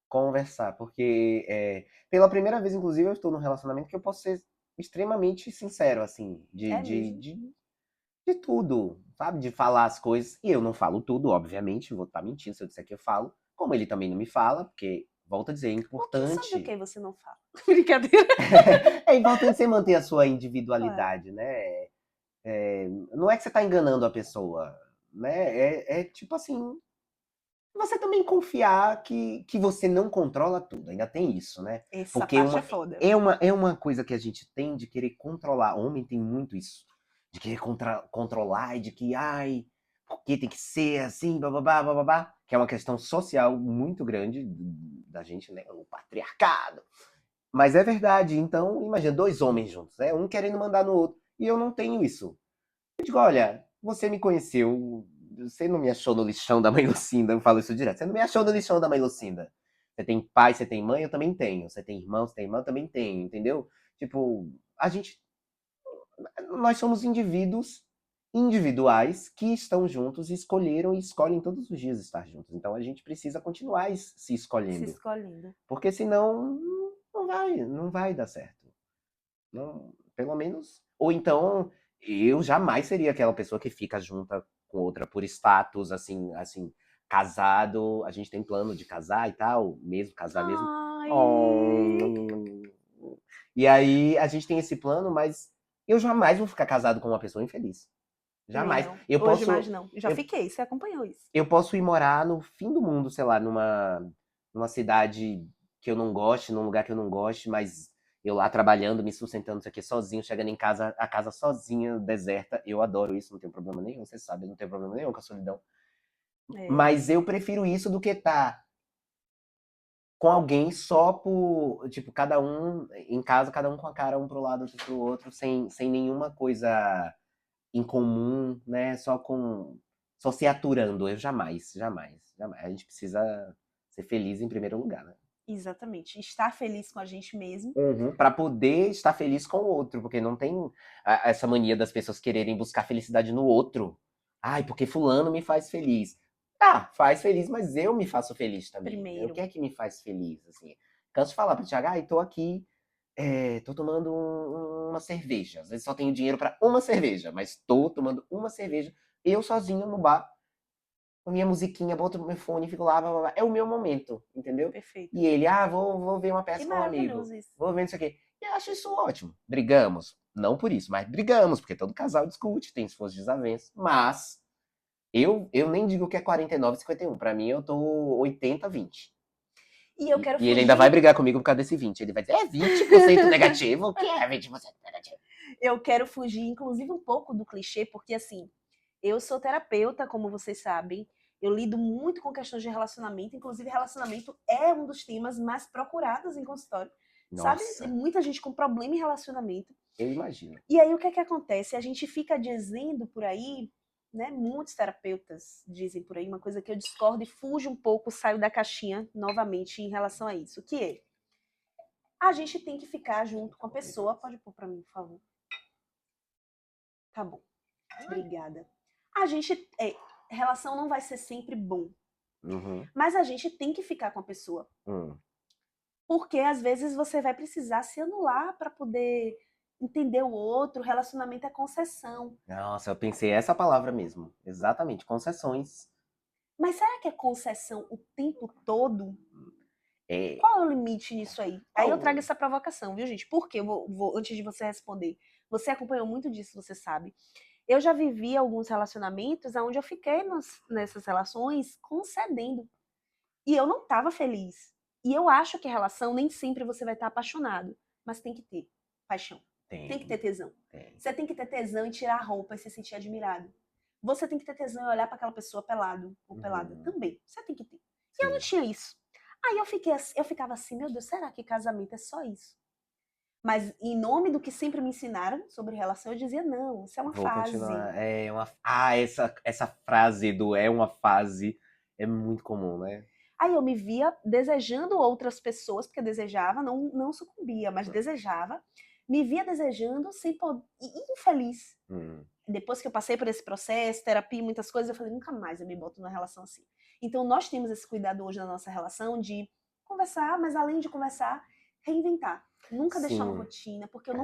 Conversar, porque pela primeira vez, inclusive, eu estou num relacionamento que eu posso ser extremamente sincero, assim, É mesmo. de tudo, sabe? De falar as coisas. E eu não falo tudo, obviamente, vou estar mentindo se eu disser que eu falo. Como ele também não me fala, porque, volto a dizer, é O que sobre o importante. que você não fala? Brincadeira. É importante você manter a sua Claro. individualidade, né? Não é que você tá enganando a pessoa, né? É tipo assim, você também confiar que você não controla tudo, ainda tem isso, né? Essa Porque parte é foda. é uma coisa que a gente tem de querer controlar. Homem tem muito isso, de querer controlar e de que, ai, porque tem que ser assim, bababá, bababá, que é uma questão social muito grande da gente, né? O patriarcado. Mas é verdade, então, imagina, dois homens juntos, né? Um querendo mandar no outro, e eu não tenho isso. Eu digo, olha, você me conheceu, você não me achou no lixão da mãe Lucinda, eu falo isso direto. Você não me achou no lixão da mãe Lucinda. Você tem pai, você tem mãe, eu também tenho. Você tem irmão, você tem irmã, eu também tenho, entendeu? Tipo, nós somos indivíduos individuais que estão juntos e escolheram e escolhem todos os dias estar juntos. Então a gente precisa continuar se Se escolhendo, escolhendo. porque senão não vai dar certo. Não, pelo menos. Ou então, eu jamais seria aquela pessoa que fica junta com outra por status, assim, casado. A gente tem plano de casar e tal, mesmo, casar mesmo. Ai. Oh. E aí, a gente tem esse plano, mas eu jamais vou ficar casado com uma pessoa infeliz. Também Jamais. não. Hoje mais não. Já Eu, fiquei, você acompanhou isso. eu posso ir morar no fim do mundo, sei lá, numa cidade que eu não goste, num lugar que eu não goste, mas eu lá trabalhando, me sustentando isso aqui sozinho, chegando em casa, a casa sozinha, deserta. Eu adoro isso, não tenho problema nenhum, você sabe, eu não tenho problema nenhum com a solidão. É. Mas eu prefiro isso do que estar com alguém só por, tipo, cada um em casa, cada um com a cara um pro lado, outro pro outro, sem nenhuma coisa em comum, né? Só se aturando. Eu jamais, jamais, jamais. A gente precisa ser feliz em primeiro lugar, né? Exatamente. Estar feliz com a gente mesmo. Uhum. Para poder estar feliz com o outro, porque não tem essa mania das pessoas quererem buscar felicidade no outro. Ai, porque fulano me faz feliz. Ah, faz feliz, mas eu me faço feliz também. Né? O que Primeiro. é que me faz feliz? Assim, canso de falar para o Thiago, ai, tô aqui, tô tomando uma cerveja. Às vezes só tenho dinheiro para uma cerveja, mas tô tomando uma cerveja, eu sozinho no bar, com a minha musiquinha, boto no meu fone, fico lá, blá, blá, blá. É o meu momento, entendeu? Perfeito. E ele, vou ver uma Que peça com um amigo, maravilhoso isso. vou ver isso aqui. E eu acho isso ótimo. Brigamos, não por isso, mas brigamos, porque todo casal discute, tem suas desavenças, mas eu nem digo que é 49-51, pra mim eu tô 80-20. E eu quero E ele ainda vai fugir. brigar comigo por causa desse 20. Ele vai dizer, é 20% negativo? O que é 20% negativo? Eu quero fugir, inclusive, um pouco do clichê, porque assim, eu sou terapeuta, como vocês sabem. Eu lido muito com questões de relacionamento, inclusive relacionamento é um dos temas mais procurados em consultório. Sabe? Tem Nossa, muita gente com problema em relacionamento. eu imagino. E aí o que é que acontece? A gente fica dizendo por aí, né? Muitos terapeutas dizem por aí uma coisa que eu discordo e fujo um pouco, saio da caixinha novamente em relação a isso, que é a gente tem que ficar junto com a pessoa. Pode pôr para mim, por favor. Tá bom. Obrigada. A gente relação não vai ser sempre bom, Uhum, mas a gente tem que ficar com a pessoa, uhum. porque às vezes você vai precisar se anular para poder entender o outro. Relacionamento é concessão. Nossa, eu pensei essa palavra mesmo. Exatamente, concessões. Mas será que é concessão o tempo todo? É, Qual é o limite nisso aí? Aí eu trago tal- essa provocação, viu, gente? Porque antes de você responder, você acompanhou muito disso, você sabe. Eu já vivi alguns relacionamentos onde eu fiquei nessas relações concedendo. E eu não estava feliz. E eu acho que a relação nem sempre você vai estar apaixonado, mas tem que ter paixão. Tem que ter tem, tesão. tem. Você tem que ter tesão em tirar a roupa e se sentir admirado. Você tem que ter tesão em olhar para aquela pessoa pelado ou pelada Uhum, também. Você tem que ter. E eu não sim. tinha isso. Aí eu ficava assim, meu Deus, será que casamento é só isso? Mas em nome do que sempre me ensinaram sobre relação, eu dizia, não, isso é uma Vou fase. continuar. Essa frase do é uma fase é muito comum, né? Aí eu me via desejando outras pessoas, porque desejava, não sucumbia, mas desejava. Me via desejando sem poder, infeliz. Hum, Depois que eu passei por esse processo, terapia, muitas coisas, eu falei, nunca mais eu me boto numa relação assim. Então nós temos esse cuidado hoje na nossa relação de conversar, mas além de conversar, reinventar. Nunca deixar uma Sim. rotina, porque eu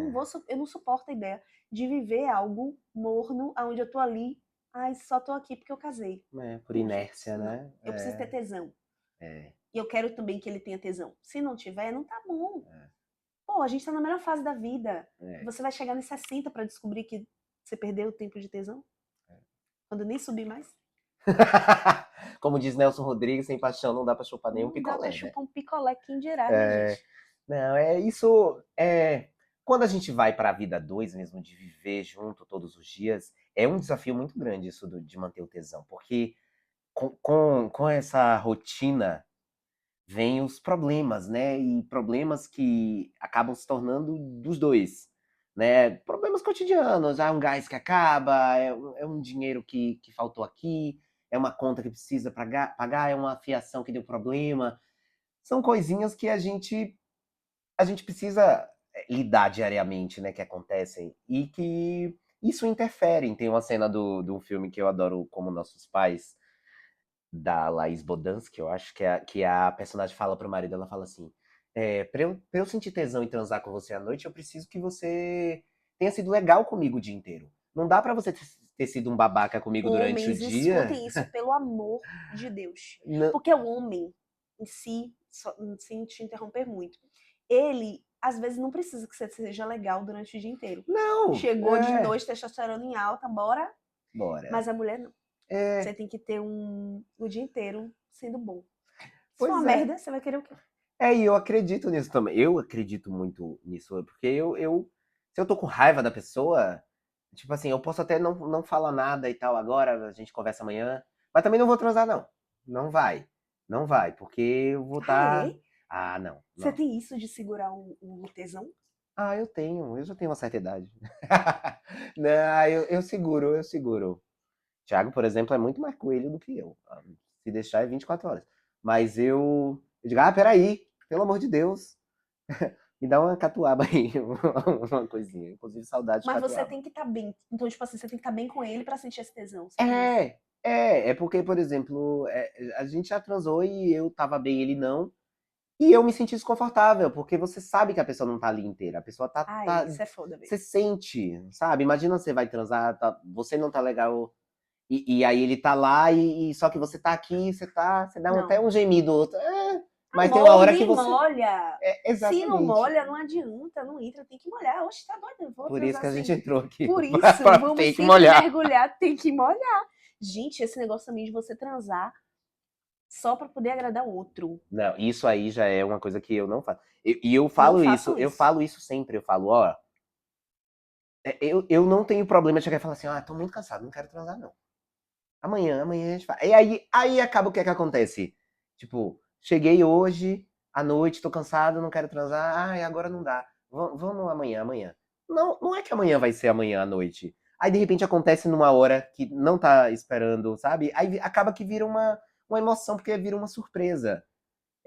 não suporto a ideia de viver algo morno, onde eu tô ali, ai, só tô aqui porque eu casei. Por Não, gente, inércia, não. né? Eu preciso ter tesão. É, E eu quero também que ele tenha tesão. Se não tiver, não tá bom. é, Pô, a gente tá na melhor fase da vida. é. Você vai chegar nos 60 pra descobrir que você perdeu o tempo de tesão? Quando nem subir mais? Como diz Nelson Rodrigues, sem paixão não dá pra chupar nenhum Não dá pra picolé, né? chupar um picolé, quem dirá, né, gente? Não, é isso. Quando a gente vai para a vida dois mesmo, de viver junto todos os dias, é um desafio muito grande isso de manter o tesão, porque com essa rotina vem os problemas, né? E problemas que acabam se tornando dos dois, né? Problemas cotidianos, um gás que acaba, é um dinheiro que faltou aqui, é uma conta que precisa pagar, é uma fiação que deu problema. São coisinhas que a gente precisa lidar diariamente, né, que acontecem, e que isso interfere. Tem uma cena do filme que eu adoro, Como Nossos Pais, da Laís Bodansky, eu acho que a personagem fala pro marido, ela fala assim, pra eu sentir tesão em transar com você à noite, eu preciso que você tenha sido legal comigo o dia inteiro. Não dá pra você ter sido um babaca comigo durante o Homens, dia. escutem isso pelo amor de Deus. Não, Porque o homem em si, sem te interromper muito, ele às vezes não precisa que você seja legal durante o dia inteiro. não, Chegou de noite, testosterona em alta, bora. bora. Mas a mulher não. Você É, tem que ter o dia inteiro sendo bom. Se for uma pois é. merda, você vai querer o quê? E eu acredito nisso também. Eu acredito muito nisso, porque se eu tô com raiva da pessoa, tipo assim, eu posso até não falar nada e tal agora, a gente conversa amanhã, mas também não vou transar, não. Não vai. Não vai, porque eu vou Ah, estar. é? Ah, não, Você não. tem isso de segurar o tesão? Ah, eu já tenho uma certa idade. Não, eu seguro, eu seguro. Thiago, por exemplo, é muito mais coelho do que eu. Se deixar é 24 horas. Mas eu digo, peraí, pelo amor de Deus. Me dá uma catuaba aí, uma coisinha. Inclusive, saudade de Mas você catuaba. tem que estar bem. Então, tipo assim, você tem que estar bem com ele pra sentir esse tesão. Você tem isso. É porque, por exemplo, a gente já transou e eu tava bem, ele não. E eu me senti desconfortável, porque você sabe que a pessoa não tá ali inteira. A pessoa Ah, tá. isso é foda Você mesmo. sente, sabe? Imagina você vai transar, você não tá legal. E aí ele tá lá, e só que você tá aqui, você dá até Não. um gemido, outro. Mas tem uma Amor, hora que me você. molha. Se não Exatamente. molha, não adianta, não entra, tem que molhar. Oxe, tá doido, eu vou Por isso transar que a gente sem. entrou aqui, Por isso, pra vamos ter que sempre molhar. mergulhar, tem que molhar. Gente, esse negócio também de você transar só pra poder agradar o outro. Não, isso aí já é uma coisa que eu não faço. E eu Não falo isso, façam eu isso. falo isso sempre. Eu falo, ó, eu não tenho problema de chegar e falar assim, tô muito cansado, não quero transar, não. Amanhã a gente faz. E aí acaba o que é que acontece? Tipo, cheguei hoje, à noite, tô cansado, não quero transar, agora não dá. Vamos amanhã. Não, não é que amanhã vai ser amanhã à noite. Aí de repente acontece numa hora que não tá esperando, sabe? Aí acaba que vira uma emoção, porque vira uma surpresa.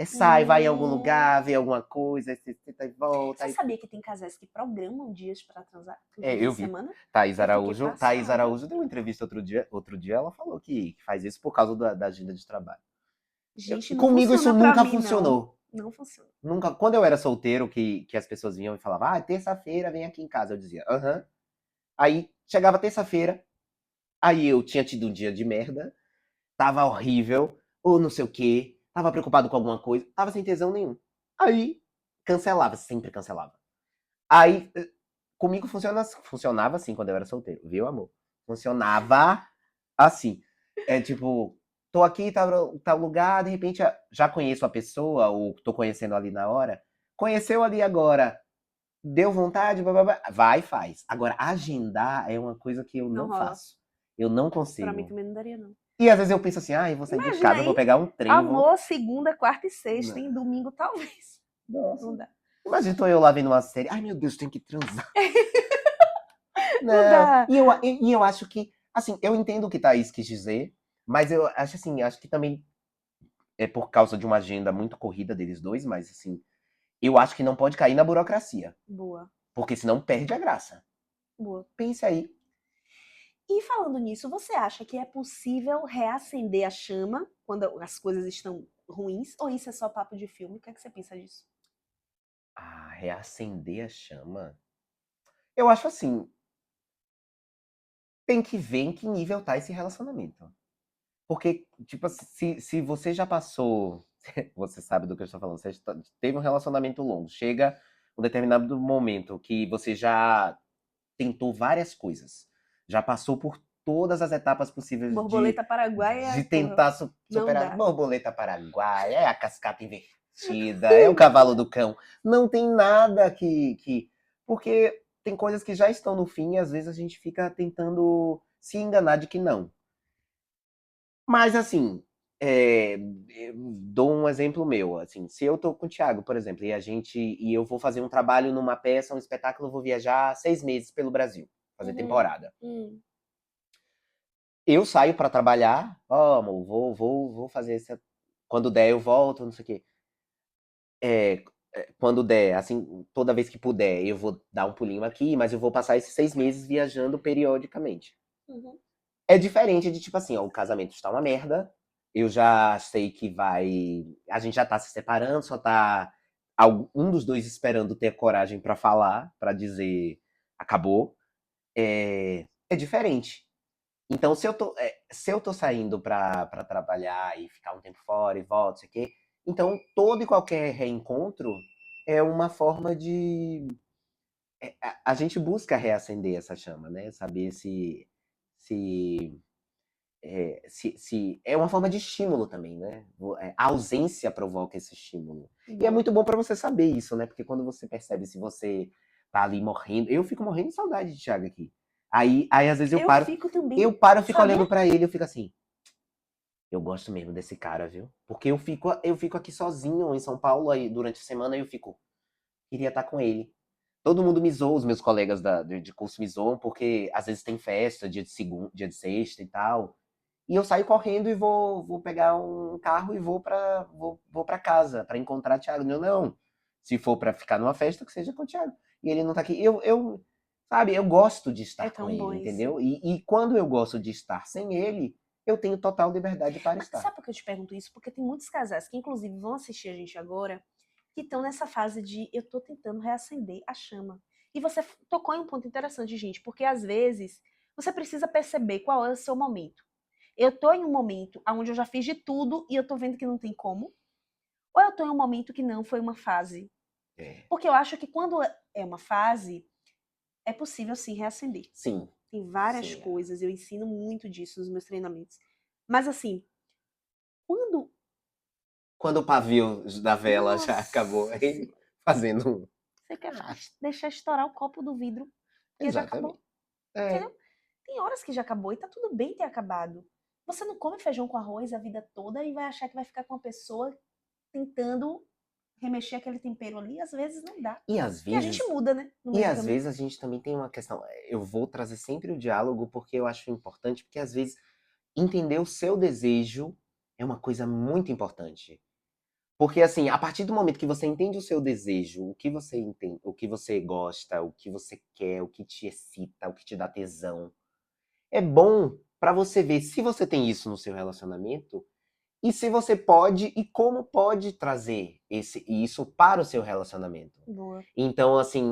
Sai, vai em algum lugar, vê Hum. alguma coisa, aí você tenta e volta. Você sabia que tem casais que programam dias pra transar durante a Eu vi. semana? Thaís Eu fiquei Araújo, Thaís passada. Araújo deu uma entrevista outro dia ela falou que faz isso por causa da agenda de trabalho. Gente, não Comigo isso funciona pra nunca mim, não. funcionou. Não funciona. Nunca. Quando eu era solteiro, que as pessoas vinham e falavam, terça-feira vem aqui em casa. Eu dizia, aham. Aí chegava terça-feira, aí eu tinha tido um dia de merda, tava horrível, ou não sei o quê, tava preocupado com alguma coisa, tava sem tesão nenhum. Aí cancelava, sempre cancelava. Aí comigo funcionava assim quando eu era solteiro, viu, amor? Funcionava assim. É tipo, tô aqui em tal lugar, de repente já conheço a pessoa, ou tô conhecendo ali na hora. Conheceu ali agora, deu vontade, blá, blá, blá, vai e faz. Agora, agendar é uma coisa que eu Não não rola. faço. Eu não Pra mim consigo. também não daria, não. E às vezes eu penso assim, eu vou sair de Imagina casa, vou aí, pegar um trem, vou. amor, segunda, quarta e sexta, em Não. domingo talvez. Nossa. Não dá. Imagina tô eu lá vendo uma série. Ai, meu Deus, tem que transar. Não Não. dá. E eu acho que, assim, eu entendo o que Thaís quis dizer, mas eu acho assim, acho que também é por causa de uma agenda muito corrida deles dois, mas assim, eu acho que não pode cair na burocracia, Boa, porque senão perde a graça. boa. Pense aí. E falando nisso, você acha que é possível reacender a chama quando as coisas estão ruins? Ou isso é só papo de filme? O que é que você pensa disso? Ah, reacender a chama? Eu acho assim, tem que ver em que nível tá esse relacionamento. Porque, tipo assim, se você já passou, você sabe do que eu estou falando, você teve um relacionamento longo, chega um determinado momento que você já tentou várias coisas, já passou por todas as etapas possíveis Borboleta de paraguaia, porra, tentar não superar dá. borboleta paraguaia, é a cascata invertida, é o cavalo do cão. Não tem nada porque tem coisas que já estão no fim e às vezes a gente fica tentando se enganar de que não. Mas assim, eu dou um exemplo meu, assim, se eu tô com o Thiago, por exemplo, e eu vou fazer um trabalho numa peça, um espetáculo, eu vou viajar 6 meses pelo Brasil, fazer Uhum. temporada. Eu saio pra trabalhar, ó, amor, vou fazer essa. Quando der, eu volto, não sei o quê. É, quando der, assim, toda vez que puder, eu vou dar um pulinho aqui, mas eu vou passar esses 6 meses viajando periodicamente. Uhum. É diferente de, tipo assim, ó, o casamento está uma merda, eu já sei que vai. A gente já tá se separando, só tá um dos dois esperando ter coragem pra falar, pra dizer acabou. É diferente. Então, se eu tô saindo pra trabalhar e ficar um tempo fora e volto, não sei o quê, então todo e qualquer reencontro é uma forma de. A gente busca reacender essa chama, né? Saber se se é uma forma de estímulo também, né? A ausência provoca esse estímulo. E é Boa. muito bom pra você saber isso, né? Porque quando você percebe se você tá ali morrendo, eu fico morrendo de saudade de Thiago aqui. Aí às vezes Eu fico eu também, paro, eu fico sabia? olhando pra ele, eu fico assim, eu gosto mesmo desse cara, viu? Porque eu fico aqui sozinho em São Paulo aí durante a semana e eu fico, queria estar com ele. Todo mundo me zoa, os meus colegas de curso me zoam, porque às vezes tem festa, dia de segunda, dia de sexta e tal. E eu saio correndo e vou pegar um carro e vou para casa para encontrar o Thiago. Não. Se for para ficar numa festa, que seja com o Thiago. E ele não tá aqui. Sabe, eu gosto de É estar com tão ele, bom isso. entendeu? E quando eu gosto de estar sem ele, eu tenho total liberdade para Mas estar. sabe por que eu te pergunto isso? Porque tem muitos casais que, inclusive, vão assistir a gente agora, que estão nessa fase de eu tô tentando reacender a chama. E você tocou em um ponto interessante, gente, porque às vezes você precisa perceber qual é o seu momento. Eu tô em um momento onde eu já fiz de tudo e eu tô vendo que não tem como, ou eu tô em um momento que não foi uma fase. É. Porque eu acho que quando é uma fase, é possível sim reacender. Sim, Tem várias sim. coisas, eu ensino muito disso nos meus treinamentos. Mas assim, quando. Quando o pavio da vela já acabou, Nossa aí Senhora, fazendo um. você quer deixar estourar o copo do vidro, porque já Exatamente. acabou. É. Entendeu? Tem horas que já acabou e tá tudo bem ter acabado. Você não come feijão com arroz a vida toda e vai achar que vai ficar com uma pessoa tentando remexer aquele tempero ali. Às vezes não dá. E às Porque a gente vezes muda, né? No E meio do às caminho. vezes a gente também tem uma questão. Eu vou trazer sempre o diálogo porque eu acho importante, porque às vezes entender o seu desejo é uma coisa muito importante. Porque assim, a partir do momento que você entende o seu desejo, o que você entende, o que você gosta, o que você quer, o que te excita, o que te dá tesão, é bom pra você ver se você tem isso no seu relacionamento e se você pode e como pode trazer isso para o seu relacionamento. Boa. Então, assim,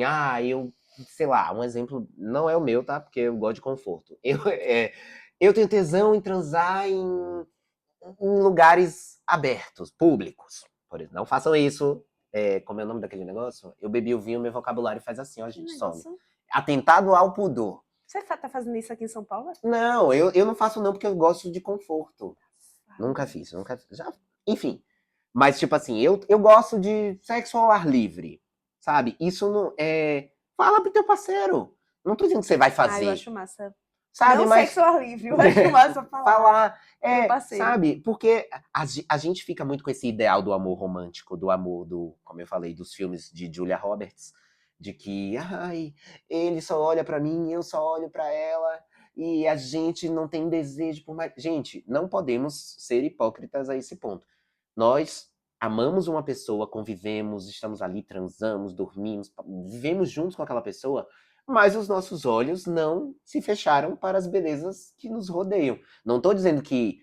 sei lá, um exemplo, não é o meu, tá? Porque eu gosto de conforto. Eu tenho tesão em transar em lugares abertos, públicos. Por exemplo, não façam isso. Como é o nome daquele negócio? Eu bebi o vinho, meu vocabulário faz assim, ó, Que gente, some. negócio. Atentado ao pudor. Você tá fazendo isso aqui em São Paulo? Não, eu não faço não porque eu gosto de conforto. Nunca Safado. fiz, nunca fiz. Já, enfim. Mas, tipo assim, eu gosto de sexo ao ar livre, sabe? Isso não é. Fala pro teu parceiro. Não tô dizendo que você vai Ah, eu fazer, acho massa. sabe? Não sexo Mas ao ar livre, eu acho massa falar falar, pro parceiro. sabe? Porque a gente fica muito com esse ideal do amor romântico, do amor como eu falei, dos filmes de Julia Roberts, de que, ai, ele só olha pra mim, eu só olho pra ela, e a gente não tem desejo por mais. Gente, não podemos ser hipócritas a esse ponto. Nós amamos uma pessoa, convivemos, estamos ali, transamos, dormimos, vivemos juntos com aquela pessoa, mas os nossos olhos não se fecharam para as belezas que nos rodeiam. Não estou dizendo que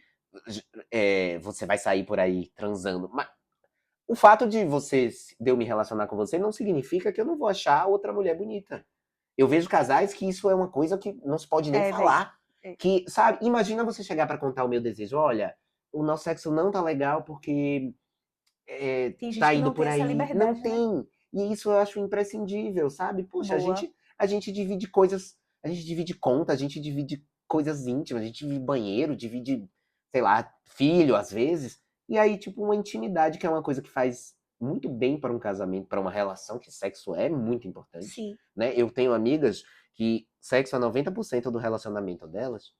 você vai sair por aí transando, O fato de eu me relacionar com você não significa que eu não vou achar outra mulher bonita. Eu vejo casais que isso é uma coisa que não se pode nem É, velho. falar. É. Que, sabe, imagina você chegar pra contar o meu desejo. Olha, o nosso sexo não tá legal porque Tem gente tá que indo não tem por essa aí. Não liberdade, né? tem. E isso eu acho imprescindível, sabe? Poxa, Boa. a gente divide coisas, a gente divide conta, a gente divide coisas íntimas, a gente divide banheiro, divide, sei lá, filho às vezes. E aí, tipo, uma intimidade que é uma coisa que faz muito bem para um casamento, para uma relação, que sexo é muito importante, Sim. né? Eu tenho amigas que sexo é 90% do relacionamento delas.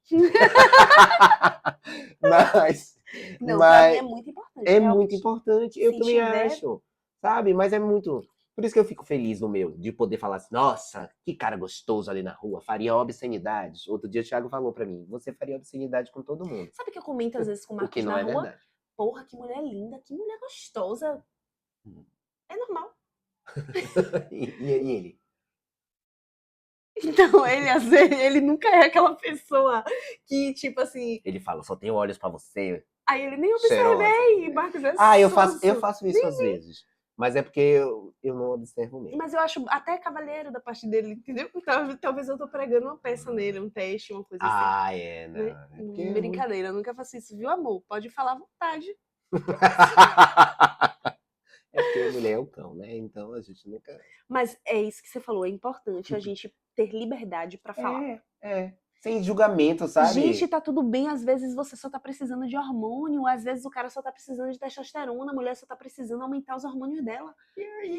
mas, Não, pra mim é mas muito importante, é muito realmente. importante. Eu Se também tiver. acho, sabe? Mas é muito. Por isso que eu fico feliz no meu, de poder falar assim, nossa, que cara gostoso ali na rua, faria obscenidades. Outro dia o Thiago falou pra mim, você faria obscenidade com todo mundo. Sabe o que eu comento às vezes com o O que Marcos não na é rua? verdade. Porra, que mulher linda, que mulher gostosa. É normal. E ele? Então, ele, às vezes, ele nunca é aquela pessoa que, tipo assim. Ele fala, só tenho olhos pra você, Aí ele nem cheirosa. observei, Marcos é Ah, eu sonso. faço isso às vezes. Mas é porque eu não observo mesmo. Mas eu acho até cavalheiro da parte dele, entendeu? Talvez eu tô pregando uma peça nele, um teste, uma coisa assim. Ah, é, não. Né? É porque é muito. Brincadeira, eu nunca faço isso, viu, amor? Pode falar à vontade. É porque mulher é o cão, né? Então a gente nunca. Mas é isso que você falou, é importante a gente ter liberdade pra falar. É. Sem julgamento, Gente, sabe? tá tudo bem, às vezes você só tá precisando de hormônio, às vezes o cara só tá precisando de testosterona, a mulher só tá precisando aumentar os hormônios dela,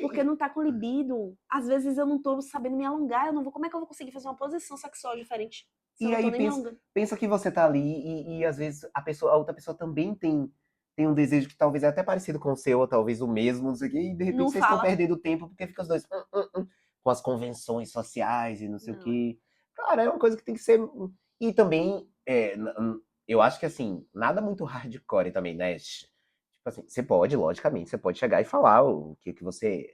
porque não tá com libido. Às vezes eu não tô sabendo me alongar, eu não vou, como é que eu vou conseguir fazer uma posição sexual diferente se eu E não tô aí nem me alongando? pensa que você tá ali e às vezes a outra pessoa também tem um desejo que talvez é até parecido com o seu, ou talvez o mesmo, não sei o quê, e de repente Não vocês estão fala. perdendo tempo porque fica os dois com as convenções sociais e não sei o Não, é. quê. Cara, é uma coisa que tem que ser. E também, eu acho que assim, nada muito hardcore também, né? Tipo assim, você pode, logicamente, você pode chegar e falar o que você.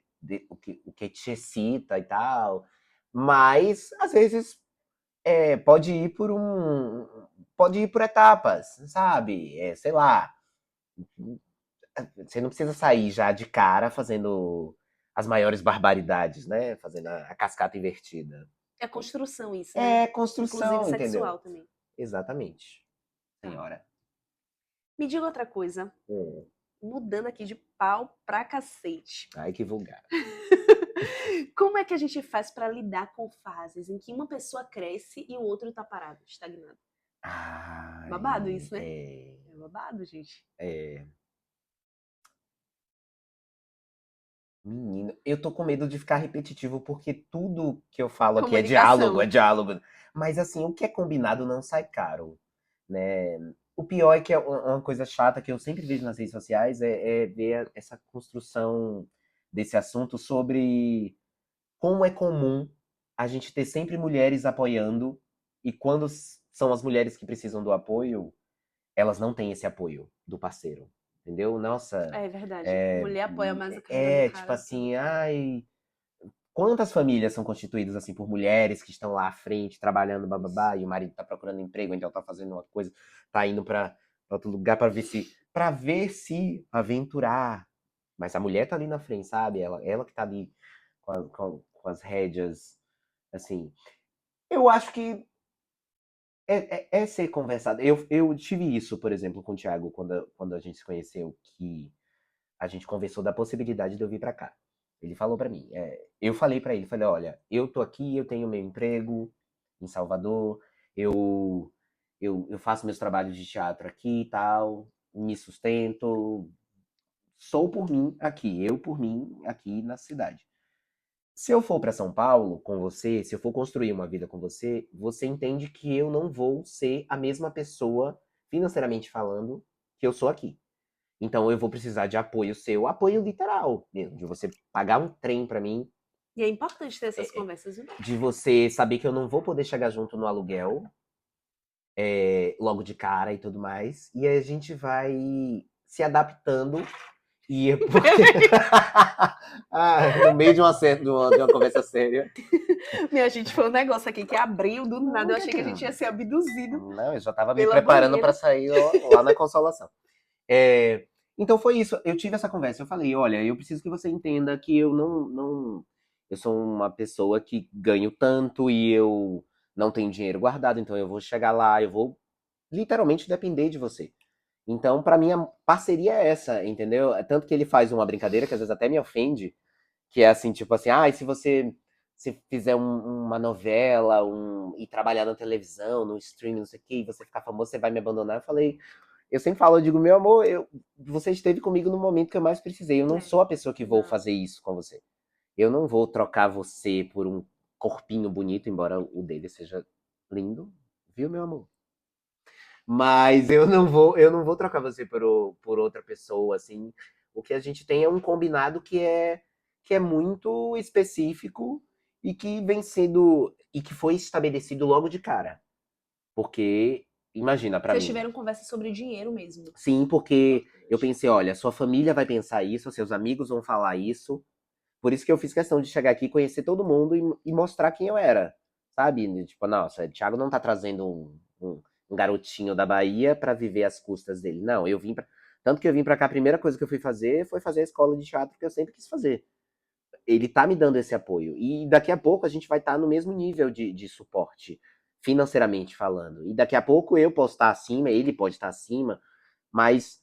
O que te excita e tal. Mas, às vezes, pode ir por pode ir por etapas, sabe? Sei lá. Você não precisa sair já de cara fazendo as maiores barbaridades, né? Fazendo a cascata invertida. É construção isso, né? É Inclusive construção, entendeu? sexual também. Exatamente, Tá. senhora. Me diga outra coisa, Hum. mudando aqui de pau pra cacete. Ai, que vulgar. Como é que a gente faz pra lidar com fases em que uma pessoa cresce e o outro tá parado, estagnado? Babado Ai, isso, né? É babado, gente. Menino, eu tô com medo de ficar repetitivo, porque tudo que eu falo aqui é diálogo, Comunicação. é diálogo. Mas assim, o que é combinado não sai caro, né? O pior é que é uma coisa chata que eu sempre vejo nas redes sociais é ver essa construção desse assunto sobre como é comum a gente ter sempre mulheres apoiando e quando são as mulheres que precisam do apoio, elas não têm esse apoio do parceiro, entendeu? Nossa, É verdade. Mulher apoia mais a carreira do tipo cara. assim, ai, quantas famílias são constituídas assim por mulheres que estão lá à frente trabalhando, bababá, e o marido tá procurando emprego, então tá fazendo uma coisa, tá indo pra outro lugar para ver se aventurar. Mas a mulher tá ali na frente, sabe? Ela que tá ali com as rédeas, assim. Eu acho que é ser conversado. Eu tive isso, por exemplo, com o Thiago, quando a gente se conheceu, que a gente conversou da possibilidade de eu vir pra cá. Ele falou pra mim, eu falei pra ele, falei, olha, eu tô aqui, eu tenho meu emprego em Salvador, eu, eu faço meus trabalhos de teatro aqui e tal, me sustento, sou por mim aqui, eu por mim aqui na cidade. Se eu for para São Paulo com você, se eu for construir uma vida com você, você entende que eu não vou ser a mesma pessoa, financeiramente falando, que eu sou aqui. Então eu vou precisar de apoio seu, apoio literal, mesmo, de você pagar um trem para mim, E é importante ter essas conversas, viu? de você saber que eu não vou poder chegar junto no aluguel, logo de cara e tudo mais, e a gente vai se adaptando e porque no meio de uma conversa séria. Minha gente, foi um negócio aqui que abriu do nada. Eu Nunca achei que a gente que ia ser abduzido Não, eu já tava me pela preparando banheira. para sair lá na Consolação. É, Então foi isso. Eu tive essa conversa. Eu falei, olha, eu preciso que você entenda que eu não, eu sou uma pessoa que ganho tanto e eu não tenho dinheiro guardado, então eu vou chegar lá, eu vou literalmente depender de você. Então, pra mim, a parceria é essa, entendeu? É tanto que ele faz uma brincadeira que às vezes até me ofende, que é assim, tipo assim, ah, e se você se fizer uma novela, e trabalhar na televisão, no streaming, não sei o quê, e você ficar famoso, você vai me abandonar? Eu falei, eu sempre falo, eu digo, meu amor, você esteve comigo no momento que eu mais precisei. Eu não É, sou a pessoa que vou não. fazer isso com você. Eu não vou trocar você por um corpinho bonito, embora o dele seja lindo, viu, meu amor? Mas eu não vou trocar você por outra pessoa, assim. O que a gente tem é um combinado que é muito específico e que vem sendo e que foi estabelecido logo de cara. Porque imagina pra Vocês mim. tiveram conversa sobre dinheiro mesmo. Sim, porque eu Importante. pensei, olha, sua família vai pensar isso, seus amigos vão falar isso. Por isso que eu fiz questão de chegar aqui, conhecer todo mundo e mostrar quem eu era, sabe? Tipo, nossa, o Thiago não tá trazendo um garotinho da Bahia pra viver às custas dele. Não, eu vim pra. Tanto que eu vim pra cá, a primeira coisa que eu fui fazer foi fazer a escola de teatro que eu sempre quis fazer. Ele tá me dando esse apoio. E daqui a pouco a gente vai estar no mesmo nível de suporte, financeiramente falando. E daqui a pouco eu posso estar acima, ele pode estar acima, mas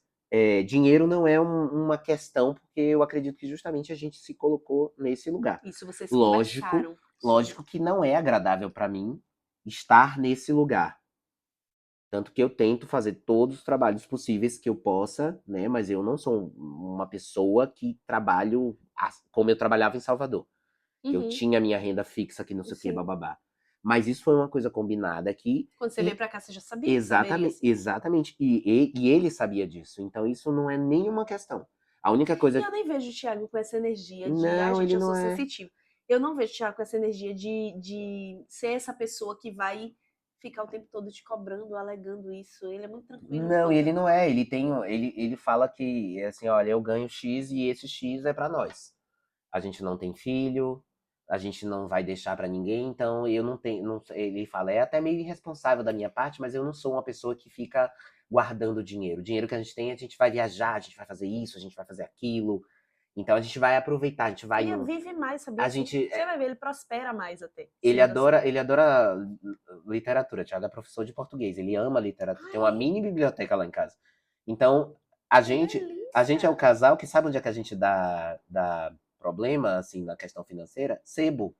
dinheiro não é uma questão, porque eu acredito que justamente a gente se colocou nesse lugar. Isso vocês Lógico, conversaram sobre. lógico que não é agradável para mim estar nesse lugar. Tanto que eu tento fazer todos os trabalhos possíveis que eu possa, né? Mas eu não sou uma pessoa que trabalho como eu trabalhava em Salvador. Que eu Uhum, tinha minha renda fixa, que não sei o que, sim. bababá. Mas isso foi uma coisa combinada aqui. Quando você veio E pra cá, você já sabia que saberia, exatamente, sim. exatamente. E ele sabia disso. Então isso não é nenhuma questão. A única E coisa. eu nem vejo o Thiago com essa energia de, ai, Não, gente, ele eu não sou é. sensitivo. Eu não vejo o Thiago com essa energia de ser essa pessoa que vai ficar o tempo todo te cobrando, alegando isso. Ele é muito tranquilo Não, quanto ele a. não é. Ele fala que, assim, olha, eu ganho X e esse X é pra nós. A gente não tem filho, a gente não vai deixar pra ninguém, então eu não tenho. Ele fala, é até meio irresponsável da minha parte, mas eu não sou uma pessoa que fica guardando dinheiro. O dinheiro que a gente tem, a gente vai viajar, a gente vai fazer isso, a gente vai fazer aquilo. Então a gente vai aproveitar, a gente vai Ele no. vive mais, A sabia? Assim, gente. você vai ver, ele prospera mais até, Ele sendo assim. adora, ele adora literatura. Thiago é professor de português. Ele ama literatura. Tem uma Ai, mini biblioteca lá em casa. Então, a que gente, a gente é o delícia! casal que sabe onde é que a gente dá problema, assim, na questão financeira? Sebo.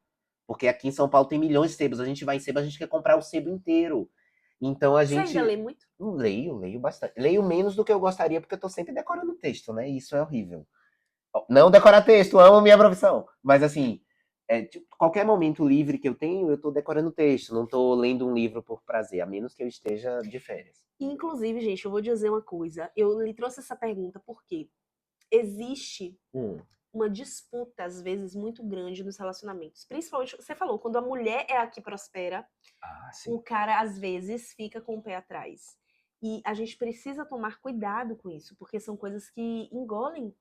Porque aqui em São Paulo tem milhões de sebos. A gente vai em sebo, a gente quer comprar o sebo inteiro. Então a Você ainda gente. lê muito? Leio bastante. Leio menos do que eu gostaria, porque eu tô sempre decorando texto, né? E isso é horrível. Não decorar texto, amo minha profissão. Mas assim, tipo, qualquer momento livre que eu tenho, eu tô decorando texto, não tô lendo um livro por prazer, a menos que eu esteja de férias. Inclusive, gente, eu vou dizer uma coisa. Eu lhe trouxe essa pergunta porque existe Hum. uma disputa, às vezes, muito grande nos relacionamentos. Principalmente, você falou, quando a mulher é a que prospera, Ah, sim. o cara, às vezes, fica com o pé atrás. E a gente precisa tomar cuidado com isso, porque são coisas que engolem.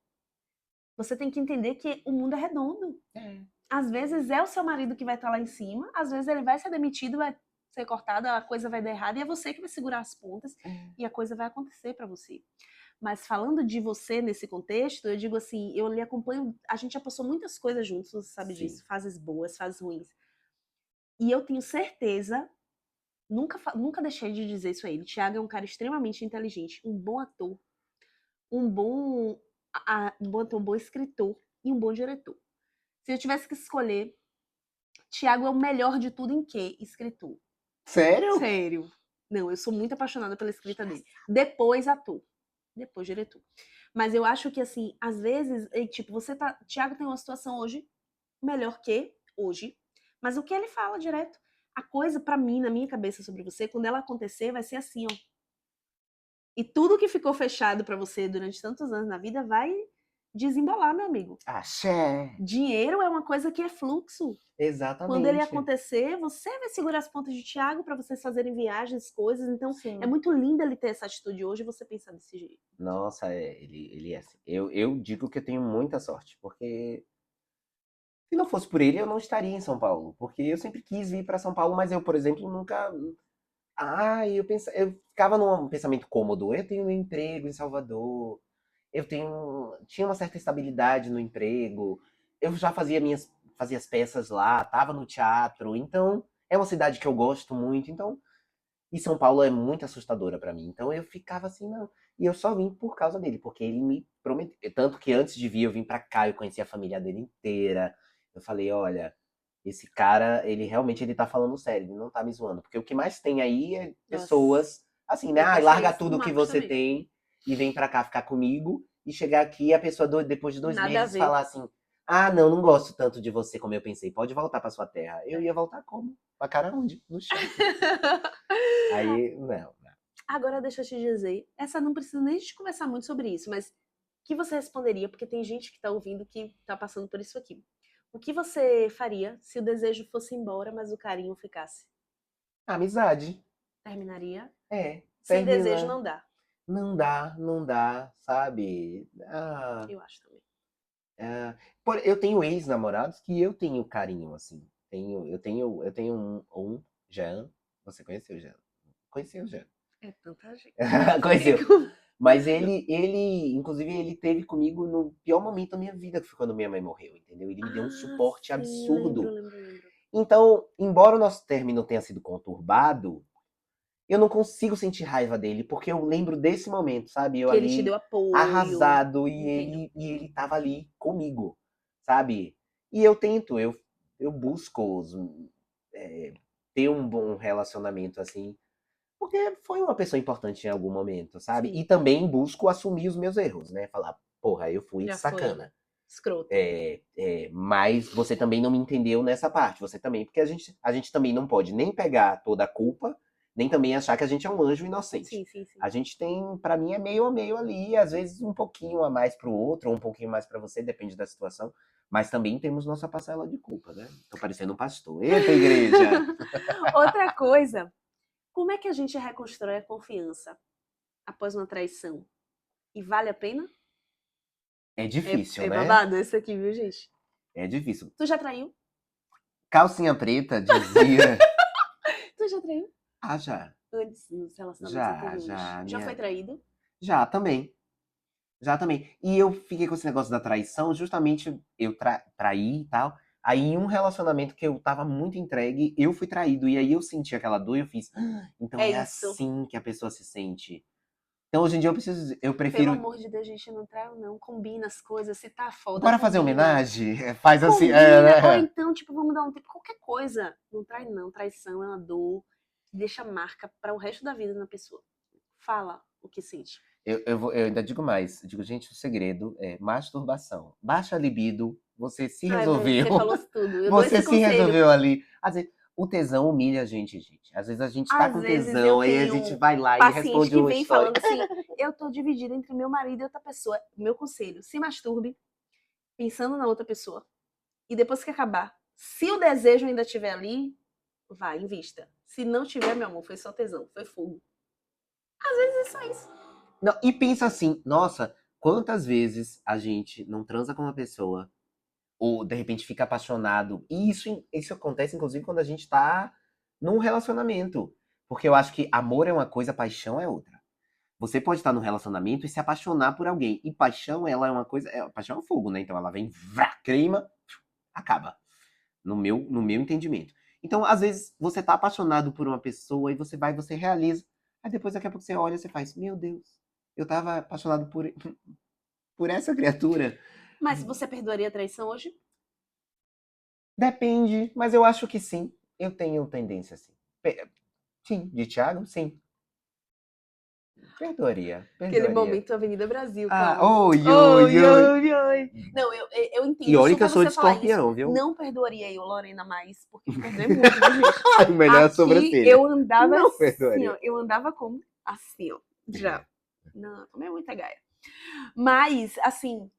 Você tem que entender que o mundo é redondo. É. Às vezes é o seu marido que vai estar lá em cima, às vezes ele vai ser demitido, vai ser cortado, a coisa vai dar errado e é você que vai segurar as pontas e a coisa vai acontecer para você. Mas falando de você nesse contexto, eu digo assim, eu lhe acompanho, a gente já passou muitas coisas juntos, você sabe Sim. disso, fases boas, fases ruins. E eu tenho certeza, nunca deixei de dizer isso a ele. Thiago é um cara extremamente inteligente, um bom ator, um bom, um bom ator, um bom escritor e um bom diretor. Se eu tivesse que escolher, Thiago é o melhor de tudo em quê? Escritor. Sério? Sério. Não, eu sou muito apaixonada pela escrita dele. Depois ator. Depois diretor. Mas eu acho que, assim, às vezes, tipo, você tá. Thiago tem uma situação hoje melhor que hoje. Mas o que ele fala direto? A coisa, pra mim, na minha cabeça sobre você, quando ela acontecer, vai ser assim, ó. E tudo que ficou fechado pra você durante tantos anos na vida vai desembolar, meu amigo. Axé. Dinheiro é uma coisa que é fluxo. Quando ele Exatamente. acontecer, você vai segurar as pontas de Tiago para vocês fazerem viagens, coisas. Então, é Sim. muito lindo ele ter essa atitude hoje e você pensar desse jeito. Nossa, ele é assim. Eu digo que eu tenho muita sorte, porque se não fosse por ele, eu não estaria em São Paulo. Porque eu sempre quis vir para São Paulo, mas eu, por exemplo, nunca. Eu ficava num pensamento cômodo. Eu tenho um emprego em Salvador. tinha uma certa estabilidade no emprego, eu já fazia as peças lá, tava no teatro, então é uma cidade que eu gosto muito, então e São Paulo é muito assustadora pra mim. Então eu ficava assim, não. E eu só vim por causa dele, porque ele me prometeu. Tanto que antes de vir, eu vim pra cá, eu conheci a família dele inteira. Eu falei, olha, esse cara, ele tá falando sério, ele não tá me zoando. Porque o que mais tem aí é Nossa, pessoas, assim, né? eu Ah, passei larga isso com o tudo que Marcos você também. tem e vem pra cá ficar comigo. E chegar aqui e a pessoa, depois de dois Nada a meses, ver. falar assim: ah, não, não gosto tanto de você como eu pensei, pode voltar pra sua terra. Eu ia É. voltar como? Com a cara onde? No chão. Aí, não. Agora deixa eu te dizer, essa não precisa nem de conversar muito sobre isso, mas o que você responderia? Porque tem gente que tá ouvindo que tá passando por isso aqui. O que você faria se o desejo fosse embora, mas o carinho ficasse? Amizade. Terminaria? É, Sem desejo termina. não dá, Não dá, sabe? eu acho também. Eu tenho ex-namorados que eu tenho carinho, assim. Eu tenho Jean. Você conheceu o Jean? Conheceu o Jean? É tanta gente, meu Conheceu. amigo. Mas inclusive, ele teve comigo no pior momento da minha vida, que foi quando minha mãe morreu, entendeu? Ele me deu um Ah, suporte sim, lembro, absurdo. lembro, lembro. Então, embora o nosso término tenha sido conturbado, eu não consigo sentir raiva dele, porque eu lembro desse momento, sabe? Eu Que ele te deu ali apoio. arrasado e Entendo. ele tava ali comigo, sabe? E eu tento, eu busco é, ter um bom relacionamento assim, porque foi uma pessoa importante em algum momento, sabe? E Sim, também busco assumir os meus erros, né? Falar, porra, eu fui já foi sacana. escroto. Mas você também não me entendeu nessa parte. Você também, porque a gente também não pode nem pegar toda a culpa, nem também achar que a gente é um anjo inocente. Sim, sim, sim. A gente tem, pra mim, é meio a meio ali, às vezes um pouquinho a mais pro outro, ou um pouquinho mais pra você, depende da situação. Mas também temos nossa parcela de culpa, né? Tô parecendo um pastor. Eita, igreja! Outra coisa, como é que a gente reconstrói a confiança após uma traição? E vale a pena? É difícil, É né? babado esse aqui, viu, gente? É difícil. Tu já traiu? Calcinha preta dizia. Tu já traiu? Ah, já. Antes, nos relacionamentos Já, anteriores. já. Já foi traído? Já também. Já também. E eu fiquei com esse negócio da traição, justamente eu traí e tal. Aí, em um relacionamento que eu tava muito entregue, eu fui traído. E aí eu senti aquela dor e eu fiz. "Ah, então É é isso. assim que a pessoa se sente. Então hoje em dia eu Pelo prefiro. amor de Deus, gente, não trai não. Combina as coisas. Se tá foda, Bora fazer combina. homenagem? Faz assim. Combina. Ou Né? então, tipo, vamos dar um tempo. Qualquer coisa. Não trai não. Traição é uma dor que deixa marca para o resto da vida na pessoa. Fala o que sente. Eu ainda digo mais. Eu digo, gente, o segredo é masturbação. Baixa a libido, você se Ai, velho, resolveu. você falou tudo. Eu dou Você esse se conselho. resolveu ali. Às vezes, o tesão humilha a gente, gente. Às vezes a gente tá Às com vezes eu tesão, aí a gente tenho vai lá e paciente responde que uma vem história. falando assim: eu tô dividida entre meu marido e outra pessoa. Meu conselho: se masturbe pensando na outra pessoa. E depois que acabar, se o desejo ainda estiver ali, vai, invista. Se não tiver, meu amor, foi só tesão, foi fogo. Às vezes é só isso. Não, e pensa assim, nossa, quantas vezes a gente não transa com uma pessoa, ou de repente fica apaixonado. E isso acontece, inclusive, quando a gente tá num relacionamento. Porque eu acho que amor é uma coisa, paixão é outra. Você pode estar num relacionamento e se apaixonar por alguém. E paixão, ela é uma coisa. Paixão é um fogo, né? Então ela vem, vrá, queima, acaba. No meu entendimento. Então, às vezes, você tá apaixonado por uma pessoa e você realiza. Aí depois, daqui a pouco, você olha e você faz, meu Deus, eu tava apaixonado por essa criatura. Mas você perdoaria a traição hoje? Depende, mas eu acho que sim. Eu tenho tendência assim. Sim, de Thiago, sim. Perdoaria, Aquele perdoaria. momento Avenida Brasil, Ah, calma. oi, oi, Oi, oi. oi, oi. Não, eu E entendo olha que eu super sou de você falar isso. escorpião, viu? Não perdoaria eu, Lorena, mais, porque eu perdoei muito, viu, gente? Melhor a Aqui sobrancelha. eu andava Não assim, perdoaria. ó. Eu andava como? Assim, ó. Já. Não, tomei muita gaia. Mas, assim,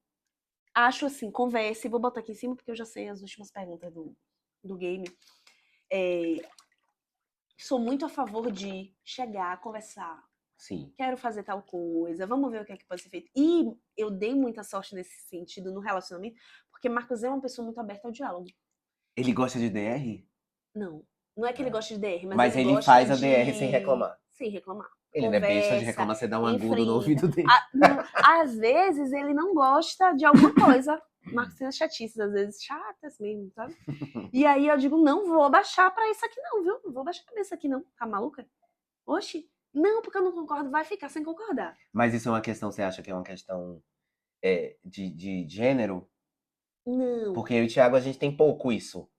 acho assim, converse. Vou botar aqui em cima porque eu já sei as últimas perguntas do game. É, sou muito a favor de chegar, conversar. Sim. Quero fazer tal coisa, vamos ver o que é que pode ser feito. E eu dei muita sorte nesse sentido no relacionamento, porque Marcos é uma pessoa muito aberta ao diálogo. Ele gosta de DR? Não, não é que ele Ah. gosta de DR, mas Mas ele ele gosta faz a DR sem de reclamar. sem reclamar. Ele não é besta de conversa, reclamar, você dá um agudo no enfrenta. ouvido dele. Às vezes ele não gosta de alguma coisa. Marcos tem as chatices, às vezes chatas mesmo, sabe? E aí eu digo, não vou baixar pra isso aqui não, viu? Não vou baixar pra isso aqui não. Tá maluca? Oxi. Não, porque eu não concordo, vai ficar sem concordar. Mas isso é uma questão, você acha que é uma questão de gênero? Não. Porque eu e o Thiago, a gente tem pouco isso.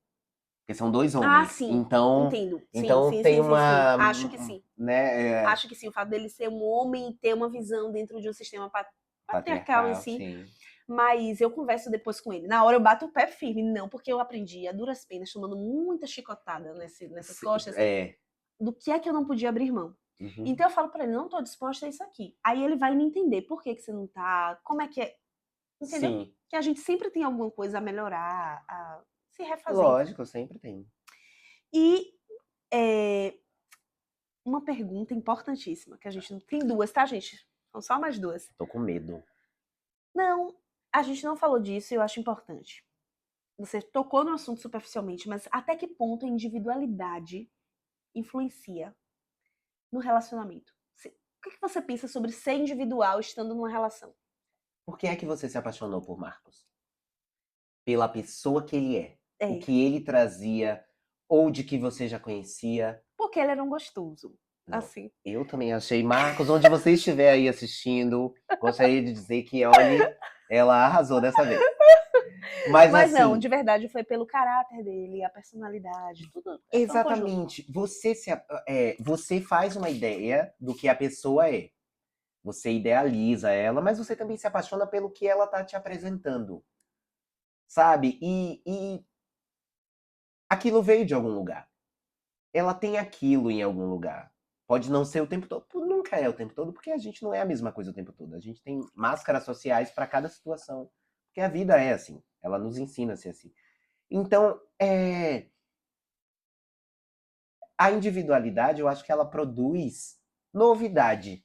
Porque são dois Ah, homens. sim. Então, Entendo. Sim, então sim, tem sim, sim, sim. uma... Acho que sim. Né, Acho que sim. O fato dele ser um homem e ter uma visão dentro de um sistema patriarcal em si. sim. Mas eu converso depois com ele. Na hora eu bato o pé firme. Não, porque eu aprendi a duras penas, tomando muita chicotada nessas costas, do que é que eu não podia abrir mão. Uhum. Então eu falo pra ele, não tô disposta a isso aqui. Aí ele vai me entender por que você não tá, como é que é. Entendeu? Sim. Que a gente sempre tem alguma coisa a melhorar, a se refazer. Lógico, sempre tem. E uma pergunta importantíssima, que a gente não tem duas, tá, gente? São só mais duas. Tô com medo. Não, a gente não falou disso e eu acho importante. Você tocou no assunto superficialmente, mas até que ponto a individualidade influencia no relacionamento? O que você pensa sobre ser individual estando numa relação? Por que é que você se apaixonou por Marcos? Pela pessoa que ele é. É. O que ele trazia, ou de que você já conhecia. Porque ele era um gostoso. Não. Assim. Eu também achei. Marcos, onde você estiver aí assistindo, gostaria de dizer que, olha, ela arrasou dessa vez. Mas assim, não, de verdade foi pelo caráter dele, a personalidade, tudo. Exatamente. Você faz uma ideia do que a pessoa é. Você idealiza ela, mas você também se apaixona pelo que ela tá te apresentando. Sabe? E aquilo veio de algum lugar. Ela tem aquilo em algum lugar. Pode não ser o tempo todo, nunca é o tempo todo, porque a gente não é a mesma coisa o tempo todo. A gente tem máscaras sociais para cada situação. Porque a vida é assim. Ela nos ensina a ser assim. Então, a individualidade, eu acho que ela produz novidade.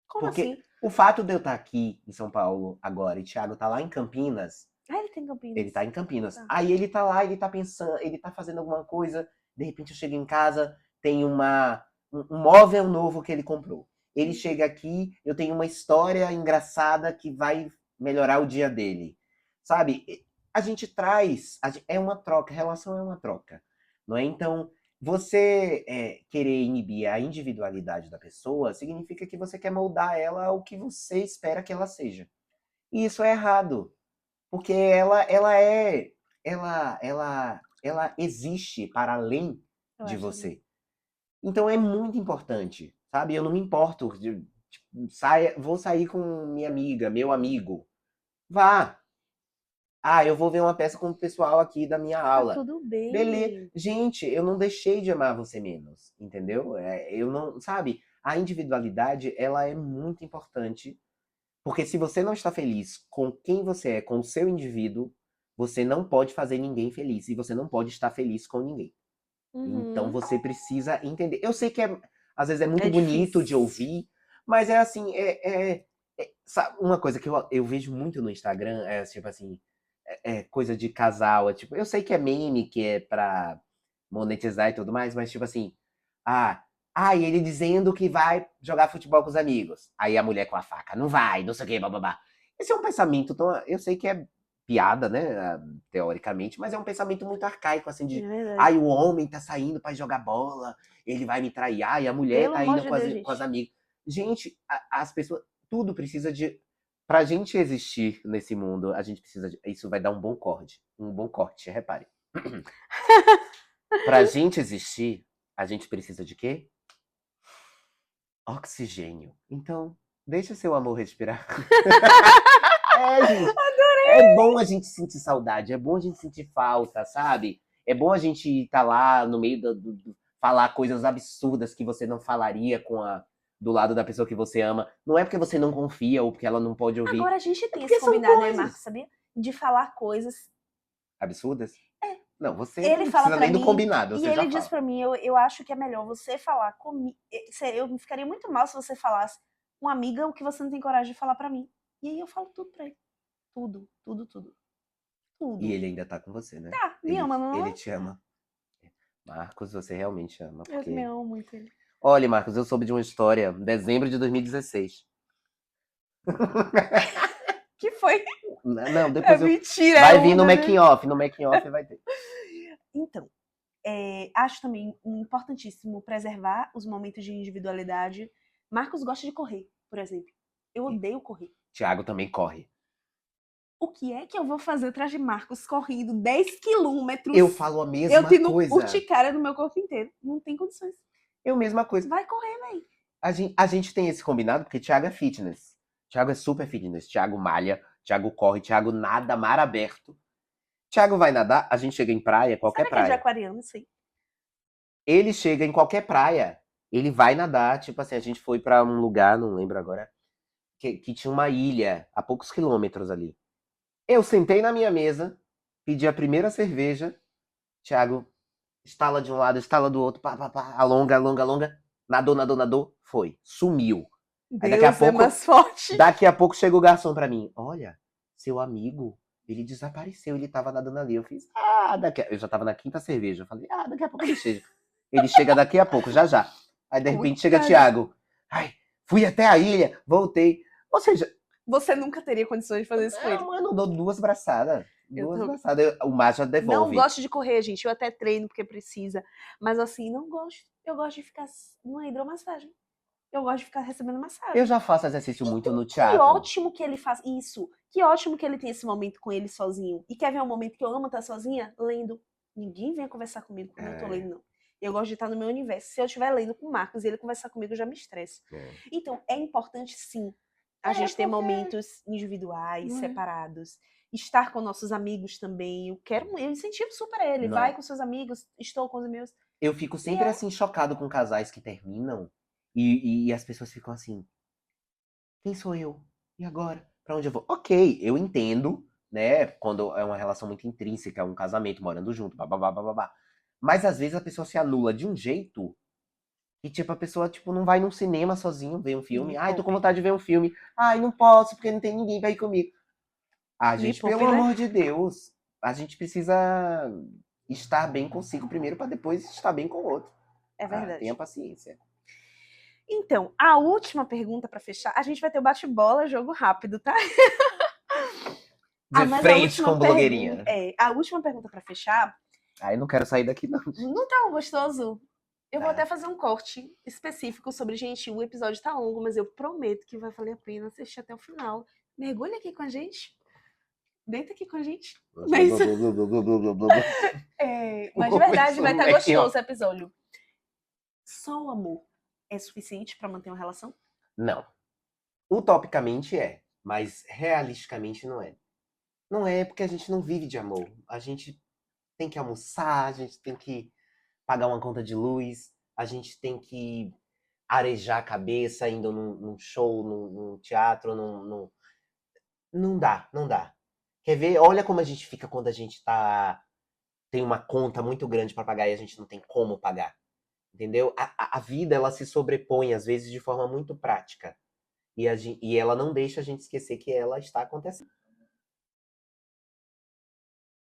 Como Porque assim? o fato de eu estar aqui em São Paulo agora e o Thiago tá lá em Campinas, Ah, ele tem Campinas. ele tá em Campinas. Tá. Aí ele tá lá, ele tá pensando, ele tá fazendo alguma coisa, de repente eu chego em casa, tem um móvel novo que ele comprou. Ele chega aqui, eu tenho uma história engraçada que vai melhorar o dia dele. Sabe? A gente traz, é uma troca, relação é uma troca. Não é? Então, você querer inibir a individualidade da pessoa significa que você quer moldar ela ao que você espera que ela seja. E isso é errado. Porque ela existe para além de você. Então é muito importante, sabe? Eu não me importo. Vou sair com minha amiga, meu amigo. Vá. Ah, eu vou ver uma peça com o pessoal aqui da minha aula. Tá tudo bem. Beleza. Gente, eu não deixei de amar você menos, entendeu? Eu não, sabe? A individualidade, ela é muito importante. Porque se você não está feliz com quem você é, com o seu indivíduo, você não pode fazer ninguém feliz. E você não pode estar feliz com ninguém. Então você precisa entender. Eu sei que às vezes é muito bonito difícil de ouvir, mas é assim, sabe, uma coisa que eu vejo muito no Instagram é tipo assim, coisa de casal, tipo, eu sei que é meme, que é pra monetizar e tudo mais, mas tipo assim, e ele dizendo que vai jogar futebol com os amigos. Aí a mulher com a faca, não vai, não sei o que, bababá. Esse é um pensamento tão, eu sei que é piada, né, teoricamente, mas é um pensamento muito arcaico, assim, de o homem tá saindo pra jogar bola, ele vai me trair, e a mulher tá indo com as amigas. Gente, as pessoas, tudo precisa de... Pra gente existir nesse mundo, a gente precisa de... Isso vai dar um bom corte, repare. Pra gente existir, a gente precisa de quê? Oxigênio. Então, deixa seu amor respirar. Gente. Adorei. É bom a gente sentir saudade, é bom a gente sentir falta, sabe? É bom a gente estar lá no meio falar coisas absurdas que você não falaria do lado da pessoa que você ama. Não é porque você não confia ou porque ela não pode ouvir. Agora a gente tem esse combinado, né, Marcos, sabia? De falar coisas absurdas? Não, você ele não fala precisa pra nem mim, do combinado, você e já ele diz fala. pra mim, eu acho que é melhor você falar comigo. Eu ficaria muito mal se você falasse com uma amiga o que você não tem coragem de falar pra mim. E aí eu falo tudo pra ele. Tudo. E ele ainda tá com você, né? Tá, me ama, não? Ele te ama. Marcos, você realmente ama. Eu também amo muito ele. Olha, Marcos, eu soube de uma história, dezembro de 2016. Que foi? Não, É depois eu. mentira, Vai é vir no uma, né? making off, no making off vai ter. Então, acho também importantíssimo preservar os momentos de individualidade. Marcos gosta de correr, por exemplo. Eu odeio correr. Thiago também corre. O que é que eu vou fazer atrás de Marcos correndo 10 quilômetros? Eu falo a Eu mesma tendo coisa. urticária no meu corpo inteiro. Não tem condições. Eu mesma coisa. Vai correr, véi. A gente tem esse combinado porque Thiago é fitness. Thiago é super fitness. Thiago malha, Thiago corre, Thiago nada, mar aberto. Thiago vai nadar, a gente chega em praia, qualquer Sabe que é de praia. aquariano, isso aí? Ele chega em qualquer praia, ele vai nadar. Tipo assim, a gente foi pra um lugar, não lembro agora, que tinha uma ilha a poucos quilômetros ali. Eu sentei na minha mesa, pedi a primeira cerveja. Thiago estala de um lado, estala do outro, pá, pá, pá, alonga, alonga, alonga. Nadou, nadou, nadou, foi. Sumiu. Aí Deus é mais forte. daqui a pouco chega o garçom pra mim. Olha, seu amigo, ele desapareceu, ele tava nadando ali. Eu fiz, eu já tava na quinta cerveja. Eu falei, daqui a pouco ele chega. Ele chega daqui a pouco, já já. Aí de repente chega Thiago. Ai, fui até a ilha, voltei. Ou seja, você nunca teria condições de fazer isso com ele. Mano, eu dou duas braçadas. O mar já devolve. Não gosto de correr, gente. Eu até treino porque precisa. Mas assim, não gosto. Eu gosto de ficar numa hidromassagem. Eu gosto de ficar recebendo massagem. Eu já faço exercício muito no teatro. Que ótimo que ele faz isso. Que ótimo que ele tem esse momento com ele sozinho. E quer ver um momento que eu amo estar sozinha? Lendo. Ninguém vem conversar comigo quando eu tô lendo, não. Eu gosto de estar no meu universo. Se eu estiver lendo com o Marcos e ele conversar comigo, eu já me estresso. Então, é importante, sim, a gente ter momentos individuais, separados. Estar com nossos amigos também. Eu incentivo super ele. Não. Vai com seus amigos, estou com os meus. Eu fico sempre assim, chocado com casais que terminam e as pessoas ficam assim: quem sou eu? E agora? Pra onde eu vou? Ok, eu entendo, né? Quando é uma relação muito intrínseca, um casamento, morando junto, bababá, bababá. Mas às vezes a pessoa se anula de um jeito que, tipo, a pessoa, tipo, não vai num cinema sozinho ver um filme. Ai, tô com vontade de ver um filme. Ai, não posso, porque não tem ninguém pra ir comigo. Gente, pelo amor de Deus, a gente precisa estar bem consigo primeiro pra depois estar bem com o outro. É verdade. Tenha paciência. Então, a última pergunta pra fechar. A gente vai ter o bate-bola, jogo rápido, tá? De frente com blogueirinha. A última pergunta pra fechar. Eu não quero sair daqui, não. Não tá gostoso? Eu vou até fazer um corte específico sobre, gente, o episódio tá longo, mas eu prometo que vai valer a pena assistir até o final. Mergulha aqui com a gente. Deita aqui com a gente. Mas de verdade vai estar gostoso o episódio. Só o amor é suficiente pra manter uma relação? Não. Utopicamente é, mas realisticamente não é. Não é porque a gente não vive de amor. A gente tem que almoçar, a gente tem que pagar uma conta de luz, a gente tem que arejar a cabeça indo num show, num teatro, Não dá, não dá. Quer ver? Olha como a gente fica quando a gente tem uma conta muito grande para pagar e a gente não tem como pagar. Entendeu? A vida, ela se sobrepõe, às vezes, de forma muito prática. E ela não deixa a gente esquecer que ela está acontecendo.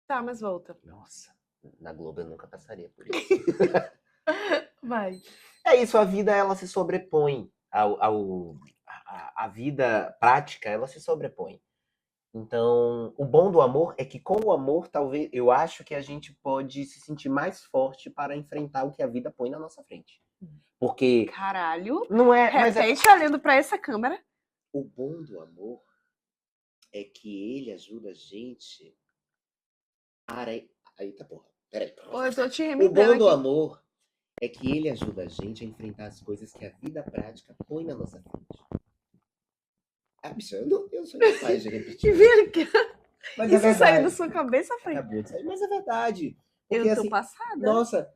Tá, mas volta. Nossa, na Globo eu nunca passaria por isso. Vai. É isso, a vida, ela se sobrepõe. A vida prática, ela se sobrepõe. Então, o bom do amor é que com o amor, talvez, eu acho que a gente pode se sentir mais forte para enfrentar o que a vida põe na nossa frente. Porque... Caralho. Não é... Repete olhando para essa câmera. O bom do amor é que ele ajuda a gente... Eita porra, peraí. Eu tô te O remitando bom do aqui. amor é que ele ajuda a gente a enfrentar as coisas que a vida prática põe na nossa frente. Bicho, eu sou incapaz de repetir. Mas isso saiu da sua cabeça, Fred? Acabou de sair, mas é verdade. Porque, eu tô passada. Nossa,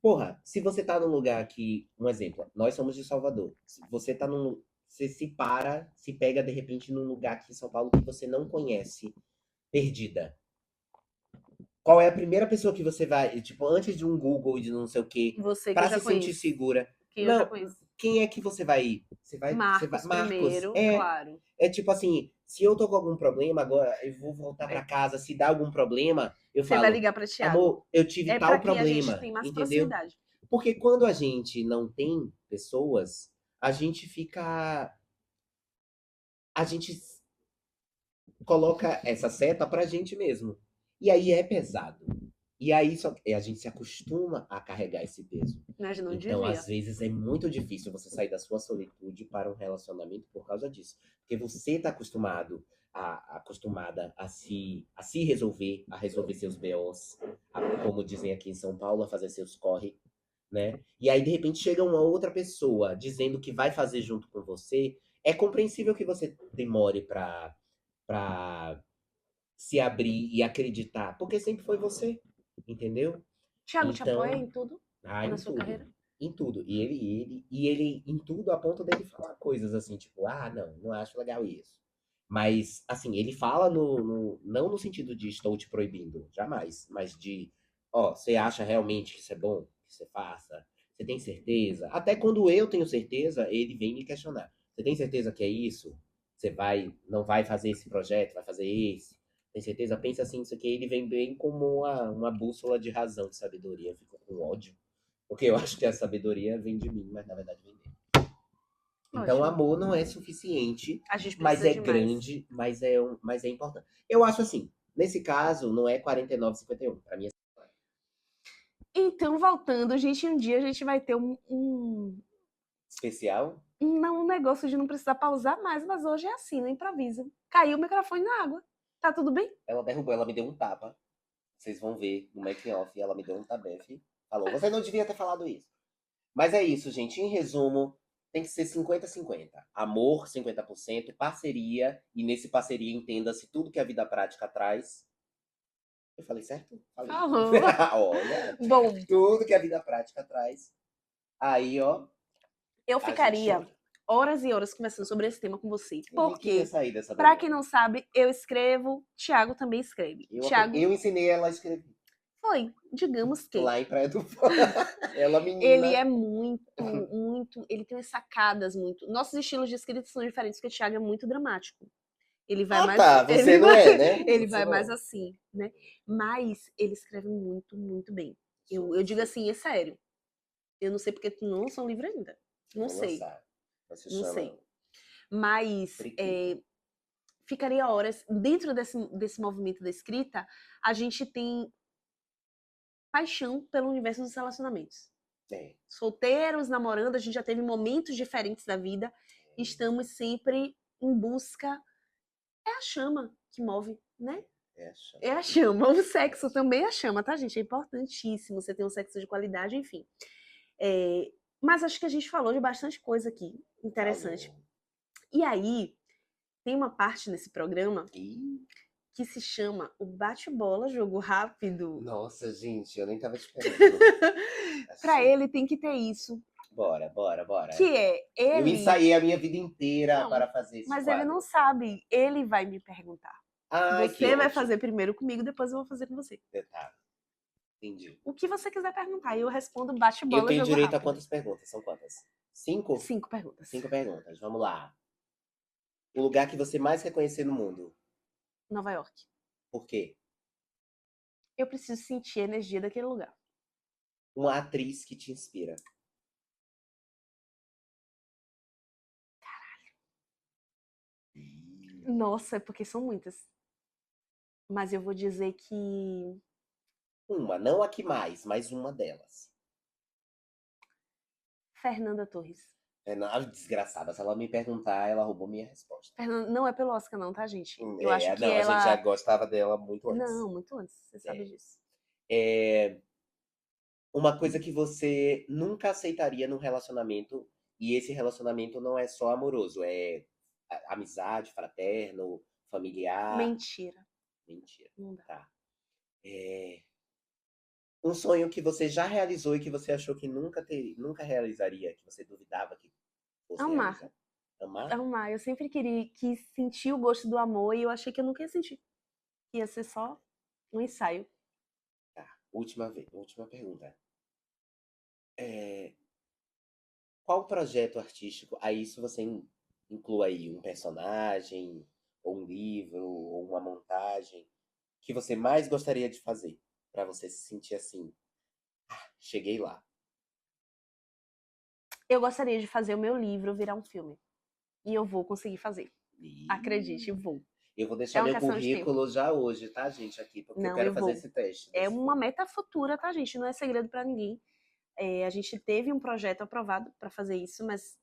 porra, se você tá num lugar que... Um exemplo, nós somos de Salvador. Se você tá você se pega de repente num lugar aqui em São Paulo que você não conhece, perdida. Qual é a primeira pessoa que você vai, tipo, antes de um Google e de não sei o quê, pra se sentir segura? Eu já conheço. Quem é que você vai ir? Marcos primeiro, claro. É tipo assim, se eu tô com algum problema agora, eu vou voltar pra casa, se dá algum problema, eu falo... Você vai ligar pra Thiago. Amor, eu tive tal problema, a gente tem mais entendeu? proximidade. Porque quando a gente não tem pessoas, a gente fica. A gente coloca essa seta pra gente mesmo. E aí é pesado. E aí a gente se acostuma a carregar esse peso. Mas não Então, devia. às vezes, é muito difícil você sair da sua solitude para um relacionamento por causa disso. Porque você está acostumada a se resolver, a resolver seus BOs, como dizem aqui em São Paulo, a fazer seus corre, né? E aí, de repente, chega uma outra pessoa dizendo que vai fazer junto com você. É compreensível que você demore para se abrir e acreditar, porque sempre foi você, entendeu? Thiago te apoia Então, em tudo em na sua tudo. carreira? Em tudo. E ele em tudo a ponto dele falar coisas assim, tipo, não acho legal isso. Mas, assim, ele fala não no sentido de estou te proibindo, jamais. Mas de, ó, você acha realmente que isso é bom? Que você faça? Você tem certeza? Até quando eu tenho certeza, ele vem me questionar. Você tem certeza que é isso? Não vai fazer esse projeto, vai fazer esse? Tem certeza? Pensa assim, isso aqui. Ele vem bem como uma bússola de razão, de sabedoria. Eu fico com ódio. Porque eu acho que a sabedoria vem de mim, mas na verdade vem dele. Então, o Ótimo. amor não é suficiente, A gente mas precisa é de mais. grande, mas é importante. Eu acho assim, nesse caso, não é 49,51. Pra mim é Então, voltando, um dia a gente vai ter especial. não, um negócio de não precisar pausar mais, mas hoje é assim, no improviso. Caiu o microfone na água. Tá tudo bem? Ela derrubou, ela me deu um tapa. Vocês vão ver no making off, ela me deu um tabefe. Falou, você não devia ter falado isso. Mas é isso, gente. Em resumo, tem que ser 50-50. Amor, 50%, parceria, e nesse parceria entenda-se tudo que a vida prática traz. Eu falei certo? Falei. Falou. Olha, Bom, tudo que a vida prática traz. Aí, ó, eu a gente. ficaria horas e horas conversando sobre esse tema com você. Ninguém queria Porque, sair dessa para quem banheira. não sabe, eu escrevo, Thiago também escreve. Thiago Eu ensinei ela a escrever foi, digamos que. lá em Praia do Forte. Ela, Ele menina. é ele tem umas sacadas muito. Nossos estilos de escrita são diferentes, porque o Thiago é muito dramático. Ele vai Ah, mais, tá. Você não é, né? ele Você vai não mais é. assim, né? Mas ele escreve muito, muito bem. Sou, Eu digo sou. assim, é sério. Eu não sei porque tu não lançou um livro ainda. Eu Não vou sei, lançar. Mas se não chama sei. Mas Priquito. ficaria horas. Dentro desse movimento da escrita, a gente tem paixão pelo universo dos relacionamentos. É. Solteiros, namorando, a gente já teve momentos diferentes da vida. Estamos sempre em busca. É a chama que move, né? É a chama. É a chama. O sexo também é a chama, tá, gente? É importantíssimo você ter um sexo de qualidade, enfim. É, mas acho que a gente falou de bastante coisa aqui interessante. Falou. E aí, tem uma parte nesse programa Ih, que se chama o bate-bola, jogo rápido. nossa, gente, eu nem tava esperando. Para Assim. ele tem que ter isso, Bora, bora, que bora. é Eu ele. ensaiei a minha vida inteira Não, para fazer esse mas ele não quadro. sabe. Ele vai me perguntar. Ai, que Você vai ótimo. fazer primeiro comigo, depois eu vou fazer com você. Tá, entendi. O que você quiser perguntar, eu respondo Eu bate-bola, tenho jogo direito a rápido. quantas perguntas? São quantas? Cinco? 5 perguntas. 5 perguntas. Vamos lá. O lugar que você mais quer conhecer no mundo. Nova York. Por quê? Eu preciso sentir a energia daquele lugar. Uma atriz que te inspira. Nossa, é porque são muitas. Mas eu vou dizer que Uma, não a que mais, mas uma delas. Fernanda Torres. É, não, desgraçada, se ela me perguntar, ela roubou minha resposta. Fernanda não é pelo Oscar não, tá, gente? Eu acho que Não, a gente já ela gostava dela muito antes. não, muito antes, você sabe É. disso. É, uma coisa que você nunca aceitaria num relacionamento, e esse relacionamento não é só amoroso, é amizade, fraterno, familiar. Mentira, Mentira. não dá. Tá. É, um sonho que você já realizou e que você achou que nunca realizaria, que você duvidava que fosse Amar, realizar. Amar? amar. Eu sempre quis sentir o gosto do amor e eu achei que eu nunca ia sentir. Ia ser só um ensaio. Tá. Última pergunta. É, qual projeto artístico, aí isso você inclui aí um personagem, ou um livro, ou uma montagem, que você mais gostaria de fazer? Pra você se sentir assim, cheguei lá. Eu gostaria de fazer o meu livro virar um filme. E eu vou conseguir fazer. Ih, Acredite, vou. Eu vou É deixar uma meu questão de tempo. currículo já hoje, tá, gente, aqui, porque eu Não, quero eu fazer vou. esse teste. É desse uma filme. meta futura, tá, gente? Não é segredo pra ninguém. A gente teve um projeto aprovado pra fazer isso, mas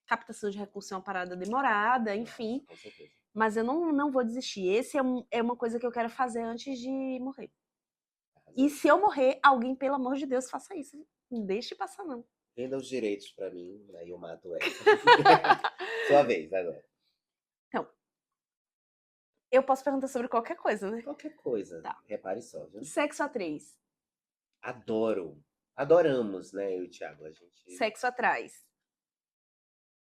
captação de recursos é uma parada demorada, enfim. Com certeza. Mas eu não vou desistir. Esse é uma coisa que eu quero fazer antes de morrer. E se eu morrer, alguém, pelo amor de Deus, faça isso. Não deixe passar, não. Venda os direitos pra mim, aí eu mato ela. Sua vez, agora. Então, eu posso perguntar sobre qualquer coisa, né? Qualquer coisa, Tá. repare só, viu? Sexo a três. Adoro. Adoramos, né, eu e o Thiago. A gente... Sexo atrás.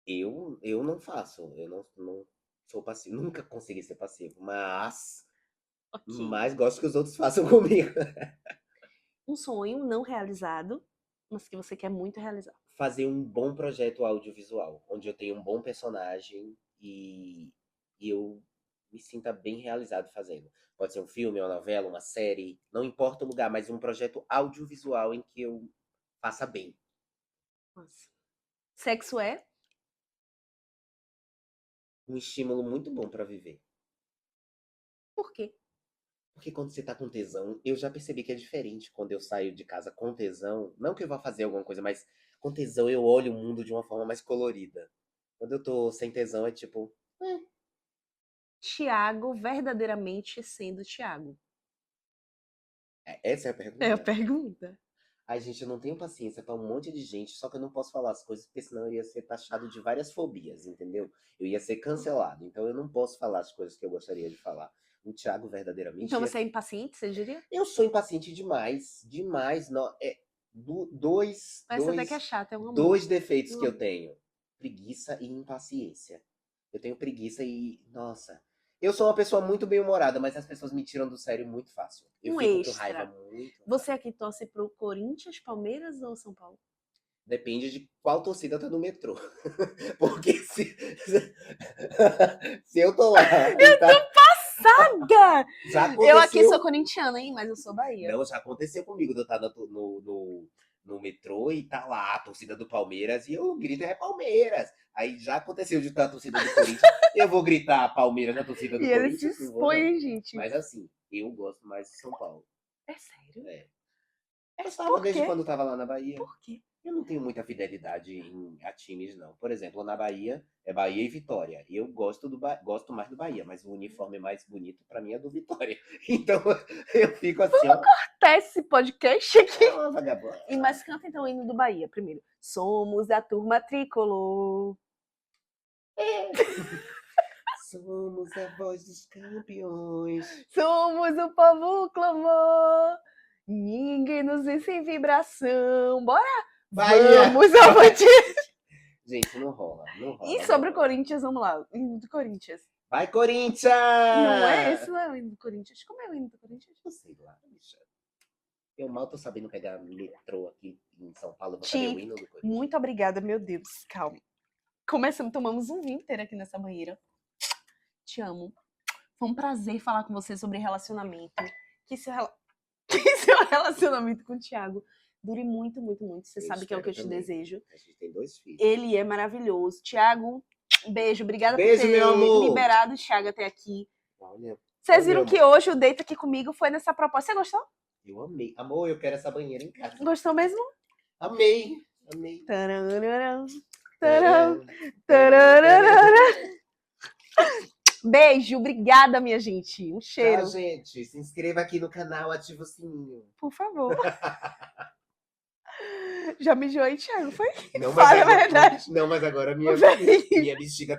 Eu não faço, eu não sou passivo, nunca consegui ser passivo, mas Ok. gosto que os outros façam comigo. Um sonho não realizado, mas que você quer muito realizar. Fazer um bom projeto audiovisual, onde eu tenho um bom personagem e eu me sinta bem realizado fazendo. Pode ser um filme, uma novela, uma série, não importa o lugar, mas um projeto audiovisual em que eu faça bem. Nossa. Sexo é? Um estímulo muito bom pra viver. Por quê? Porque quando você tá com tesão, eu já percebi que é diferente quando eu saio de casa com tesão. Não que eu vá fazer alguma coisa, mas com tesão eu olho o mundo de uma forma mais colorida. Quando eu tô sem tesão é tipo, Tiago verdadeiramente sendo Tiago. essa é a É a pergunta? pergunta. Ai, gente, eu não tenho paciência pra um monte de gente, só que eu não posso falar as coisas, porque senão eu ia ser taxado de várias fobias, entendeu? Eu ia ser cancelado, então eu não posso falar as coisas que eu gostaria de falar. O Thiago verdadeiramente Então você é impaciente, você diria? Eu sou impaciente demais, demais. Não, Parece até que é chato, é um amor. dois defeitos que Um eu tenho: preguiça e impaciência. Eu tenho preguiça e, nossa, eu sou uma pessoa muito bem-humorada, mas as pessoas me tiram do sério muito fácil. Eu Um fico com raiva extra. muito Você rápido. aqui torce pro Corinthians, Palmeiras ou São Paulo? Depende de qual torcida tá no metrô. Porque se eu tô lá e tá. Saga! Já Eu aqui sou aconteceu. corintiana, hein? Mas eu sou Bahia. Não, já aconteceu comigo de eu estar no metrô e tá lá a torcida do Palmeiras e eu grito é Palmeiras. Aí já aconteceu de estar a torcida do Corinthians. Eu vou gritar Palmeiras na torcida do E ele se Corinthians? Não vou, não. expõe, gente. Mas assim, eu gosto mais de São Paulo. É sério? É. Gostava Por desde quê? quando eu tava lá na Bahia. Por quê? Eu não tenho muita fidelidade a times, não. Por exemplo, na Bahia, é Bahia e Vitória. E eu gosto mais do Bahia, mas o uniforme mais bonito pra mim é do Vitória. Então eu fico assim, ó. Tá esse podcast aqui. É uma vagabunda. Mas canta então o hino do Bahia primeiro. Somos a turma tricolor. Somos a voz dos campeões. Somos o povo clamor. Ninguém nos vê sem vibração. Bora! Bahia! Vamos avante! Gente, não rola, não rola. E sobre o Corinthians, vamos lá. O hino do Corinthians. Vai, Corinthians! Não é? Esse não é o hino do Corinthians. Como é o hino do Corinthians? Não sei lá, bicha. Eu mal tô sabendo pegar metrô aqui em São Paulo. Vou saber o hino do Corinthians. Muito obrigada, meu Deus. Calma. Começamos, tomamos um vinho inteiro aqui nessa banheira. Te amo. Foi um prazer falar com você sobre relacionamento. Que seu relacionamento com o Thiago dure muito, muito, muito. Você sabe que é o que eu te desejo. A gente tem 2 filhos. Ele é maravilhoso. Thiago, beijo. Obrigada Beijo, por ter meu amor. liberado o Thiago até aqui. Olha, Vocês viram que hoje o Deita Aqui Comigo foi nessa proposta. Você gostou? eu amei. Amor, eu quero essa banheira em casa. Gostou mesmo? Amei, amei. Tararara, tararara, tararara. Beijo, obrigada, minha gente. Um cheiro. Tchau, gente. Se inscreva aqui no canal, ativa o sininho. Por favor. Já mijou aí, Thiago? Foi? Não, Fala a agora, verdade. não, mas agora minha Véi. bexiga